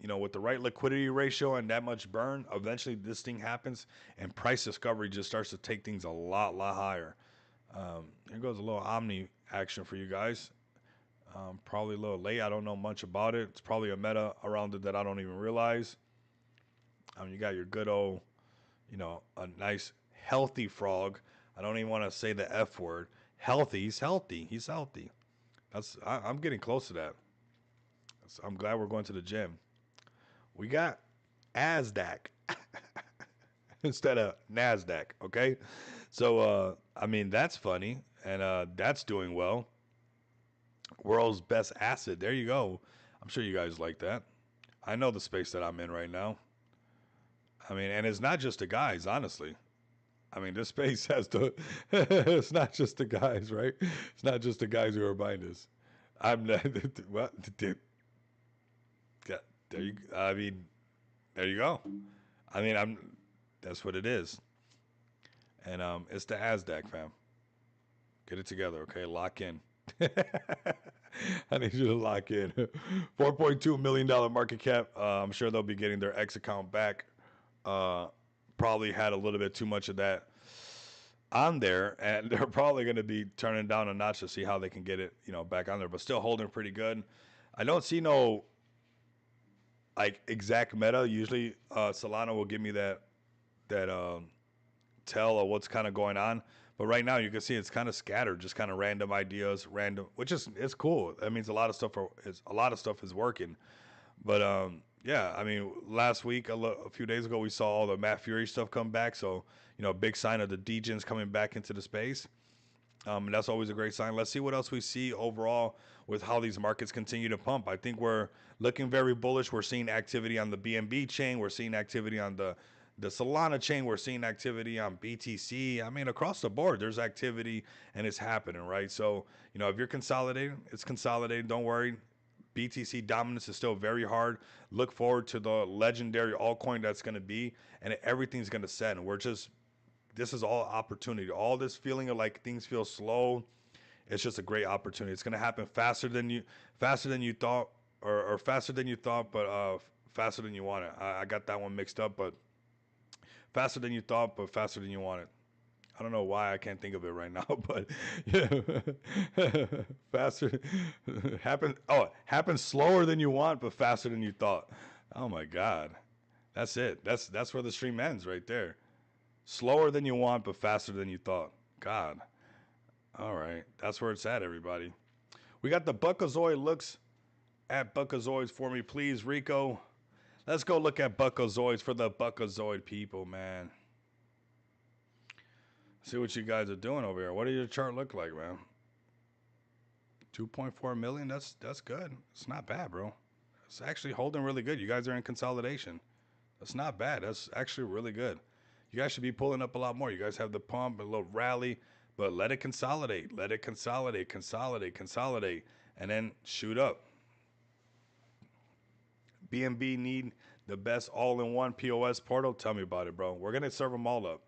Speaker 1: With the right liquidity ratio and that much burn, eventually this thing happens and price discovery just starts to take things a lot higher. Here goes a little Omni action for you guys. Probably a little late. I don't know much about it. It's probably a meta around it that I don't even realize. You got your good old, a nice healthy frog. I don't even want to say the F word. Healthy. He's healthy. He's healthy. I'm getting close to that. I'm glad we're going to the gym. We got ASDAQ instead of NASDAQ, okay? So, that's funny, and that's doing well. World's best acid. There you go. I'm sure you guys like that. I know the space that I'm in right now. And it's not just the guys, honestly. This space has to. It's not just the guys, right? It's not just the guys who are buying this. I'm not. What? There you. There you go. That's what it is. And it's the ASDAQ, fam. Get it together, okay? Lock in. I need you to lock in. $4.2 million market cap. I'm sure they'll be getting their X account back. Probably had a little bit too much of that on there, and they're probably going to be turning down a notch to see how they can get it, back on there. But still holding pretty good. I don't see no exact meta. Usually, Solana will give me that tell of what's kind of going on. But right now, you can see it's kind of scattered, just kind of random ideas, which is it's cool. That means a lot of stuff is working. But last week, a few days ago, we saw all the Matt Fury stuff come back. So big sign of the degens coming back into the space. And that's always a great sign. Let's see what else we see overall with how these markets continue to pump. I think we're looking very bullish. We're seeing activity on the BNB chain. We're seeing activity on the Solana chain. We're seeing activity on BTC. Across the board, there's activity and it's happening, right? So, if you're consolidating, it's consolidating. Don't worry. BTC dominance is still very hard. Look forward to the legendary altcoin that's going to be, and everything's going to set. And this is all opportunity. All this feeling of like things feel slow. It's just a great opportunity. It's going to happen faster than you thought, or faster than you thought, but faster than you want it. I got that one mixed up, but faster than you thought, but faster than you want it. I don't know why I can't think of it right now, but yeah, faster happens slower than you want, but faster than you thought. Oh my God, that's it. That's where the stream ends right there. Slower than you want, but faster than you thought. God. All right, that's where it's at, everybody. We got the Buckazoid looks at Buckazoids for me, please, Rico. Let's go look at Buckazoids for the Buckazoid people, man. See what you guys are doing over here. What does your chart look like, man? 2.4 million. That's good. It's not bad, bro. It's actually holding really good. You guys are in consolidation. That's not bad. That's actually really good. You guys should be pulling up a lot more. You guys have the pump, a little rally, but let it consolidate. Let it consolidate, and then shoot up. BNB need the best all-in-one POS portal. Tell me about it, bro. We're going to serve them all up.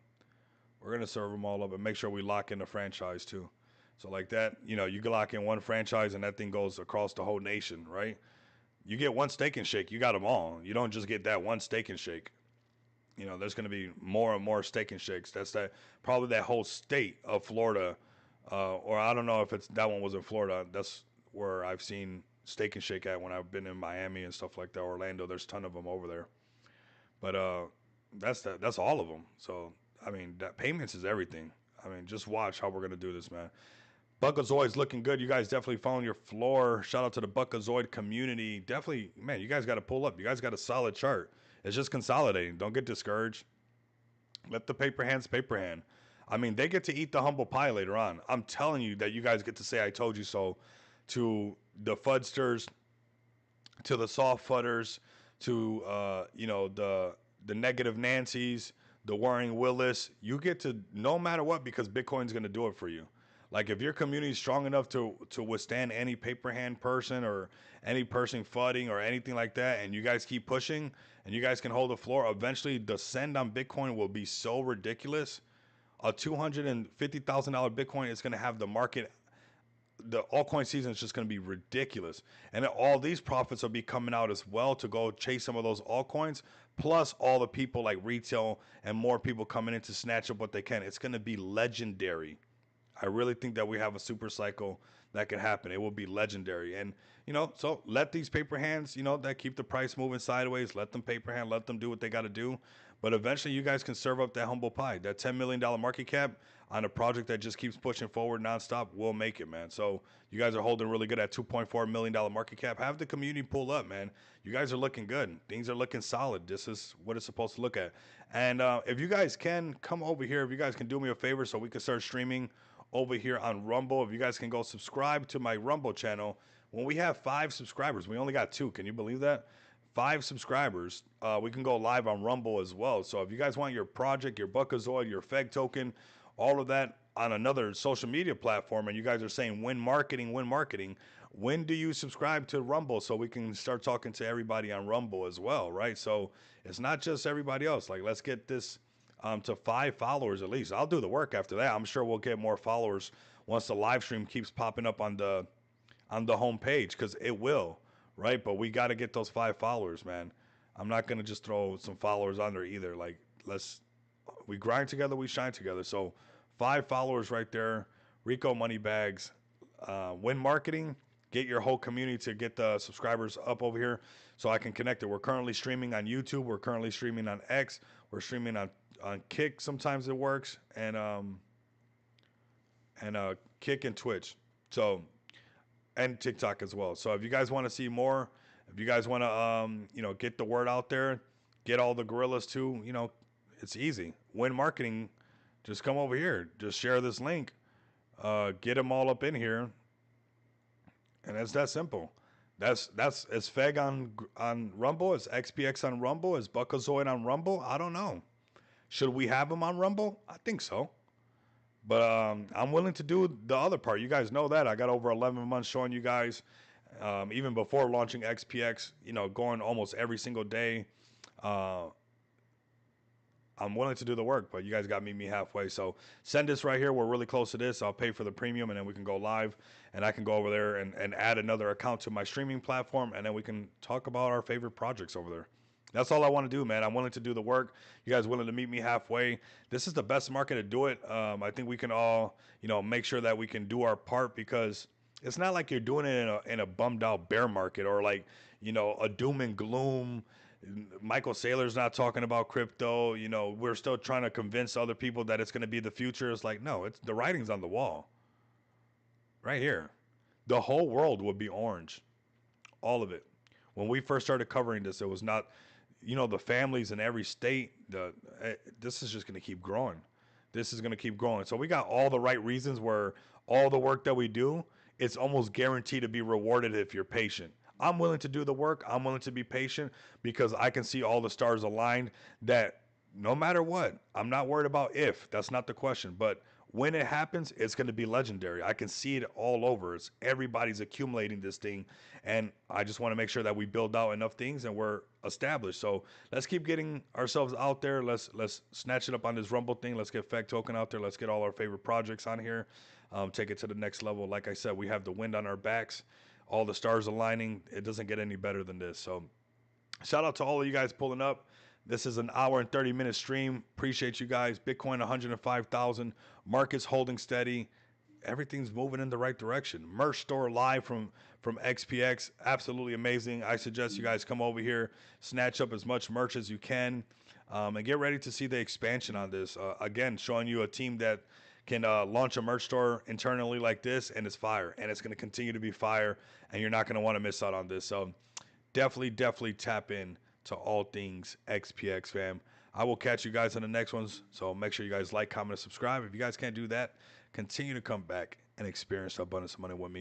Speaker 1: We're going to serve them all up and make sure we lock in the franchise too. So like that, you can lock in one franchise and that thing goes across the whole nation, right? You get one Steak and Shake, you got them all. You don't just get that one Steak and Shake. There's going to be more and more Steak and Shakes. That's probably that whole state of Florida. Or I don't know if that one was in Florida. That's where I've seen Steak and Shake at when I've been in Miami and stuff like that. Orlando, there's a ton of them over there. But that's all of them. So that payments is everything. Just watch how we're gonna do this, man. Buckazoid's looking good. You guys definitely found your floor. Shout out to the Buckazoid community. Definitely, man, you guys got to pull up. You guys got a solid chart. It's just consolidating. Don't get discouraged. Let the paper hands paper hand. They get to eat the humble pie later on. I'm telling you that you guys get to say I told you so to the Fudsters, to the soft fudders, to the negative Nancys, the Warren Willis. You get to, no matter what, because Bitcoin's going to do it for you. Like if your community is strong enough to withstand any paper hand person or any person fudding or anything like that, and you guys keep pushing and you guys can hold the floor, eventually the send on Bitcoin will be so ridiculous. A $250,000 Bitcoin is going to have the market the altcoin season is just going to be ridiculous. And all these profits will be coming out as well to go chase some of those altcoins, plus all the people like retail and more people coming in to snatch up what they can. It's going to be legendary. I really think that we have a super cycle that can happen. It will be legendary. And, so let these paper hands, that keep the price moving sideways, let them paper hand, let them do what they got to do. But eventually you guys can serve up that humble pie. That $10 million market cap on a project that just keeps pushing forward nonstop will make it, man. So you guys are holding really good at $2.4 million market cap. Have the community pull up, man. You guys are looking good. Things are looking solid. This is what it's supposed to look at. And if you guys can come over here, if you guys can do me a favor so we can start streaming over here on Rumble. If you guys can go subscribe to my Rumble channel. When we have 5 subscribers, we only got 2. Can you believe that? 5 subscribers, we can go live on Rumble as well. So if you guys want your project, your Buckazoid, your FEG token, all of that on another social media platform, and you guys are saying win marketing, when do you subscribe to Rumble so we can start talking to everybody on Rumble as well, right? So it's not just everybody else. Like, let's get this to 5 followers at least. I'll do the work after that. I'm sure we'll get more followers once the live stream keeps popping up on the home page, because it will, right? But we got to get those 5 followers, man. I'm not going to just throw some followers on there either. Like, we grind together, we shine together. So 5 followers right there. Rico Moneybags, win marketing. Get your whole community to get the subscribers up over here so I can connect it. We're currently streaming on YouTube. We're currently streaming on X. We're streaming on Kick. Sometimes it works. And Kick and Twitch. So, and TikTok as well. So if you guys want to see more, if you guys want to, get the word out there, get all the gorillas too, it's easy. Win marketing, just come over here. Just share this link. Get them all up in here. And it's that simple. That's is FEG on Rumble? Is XPX on Rumble? Is Buckazoid on Rumble? I don't know. Should we have them on Rumble? I think so. But I'm willing to do the other part. You guys know that. I got over 11 months showing you guys, even before launching XPX, going almost every single day. I'm willing to do the work, but you guys got to meet me halfway. So send this right here. We're really close to this. I'll pay for the premium, and then we can go live, and I can go over there and add another account to my streaming platform, and then we can talk about our favorite projects over there. That's all I want to do, man. I'm willing to do the work. You guys willing to meet me halfway. This is the best market to do it. I think we can all, make sure that we can do our part, because it's not like you're doing it in a bummed out bear market or like, a doom and gloom. Michael Saylor's not talking about crypto. We're still trying to convince other people that it's going to be the future. It's like, no, the writing's on the wall right here. The whole world would be orange. All of it. When we first started covering this, it was not, the families in every state. This is just going to keep growing. This is going to keep growing. So we got all the right reasons where all the work that we do, it's almost guaranteed to be rewarded if you're patient. I'm willing to do the work. I'm willing to be patient because I can see all the stars aligned that no matter what, I'm not worried about if. That's not the question. But when it happens, it's going to be legendary. I can see it all over. Everybody's accumulating this thing. And I just want to make sure that we build out enough things and we're established. So let's keep getting ourselves out there. Let's snatch it up on this Rumble thing. Let's get FEG token out there. Let's get all our favorite projects on here. Take it to the next level. Like I said, we have the wind on our backs. All the stars aligning. It doesn't get any better than this. So shout out to all of you guys pulling up. This is an hour and 30-minute stream. Appreciate you guys. Bitcoin 105,000. Markets holding steady. Everything's moving in the right direction. Merch store live from XPX. Absolutely amazing. I suggest you guys come over here, snatch up as much merch as you can, and get ready to see the expansion on this. Again, showing you a team that can launch a merch store internally like this, and it's fire. And it's going to continue to be fire, and you're not going to want to miss out on this. So definitely tap in to all things XPX, fam. I will catch you guys on the next ones. So make sure you guys like, comment, and subscribe. If you guys can't do that, continue to come back and experience the abundance of money with me.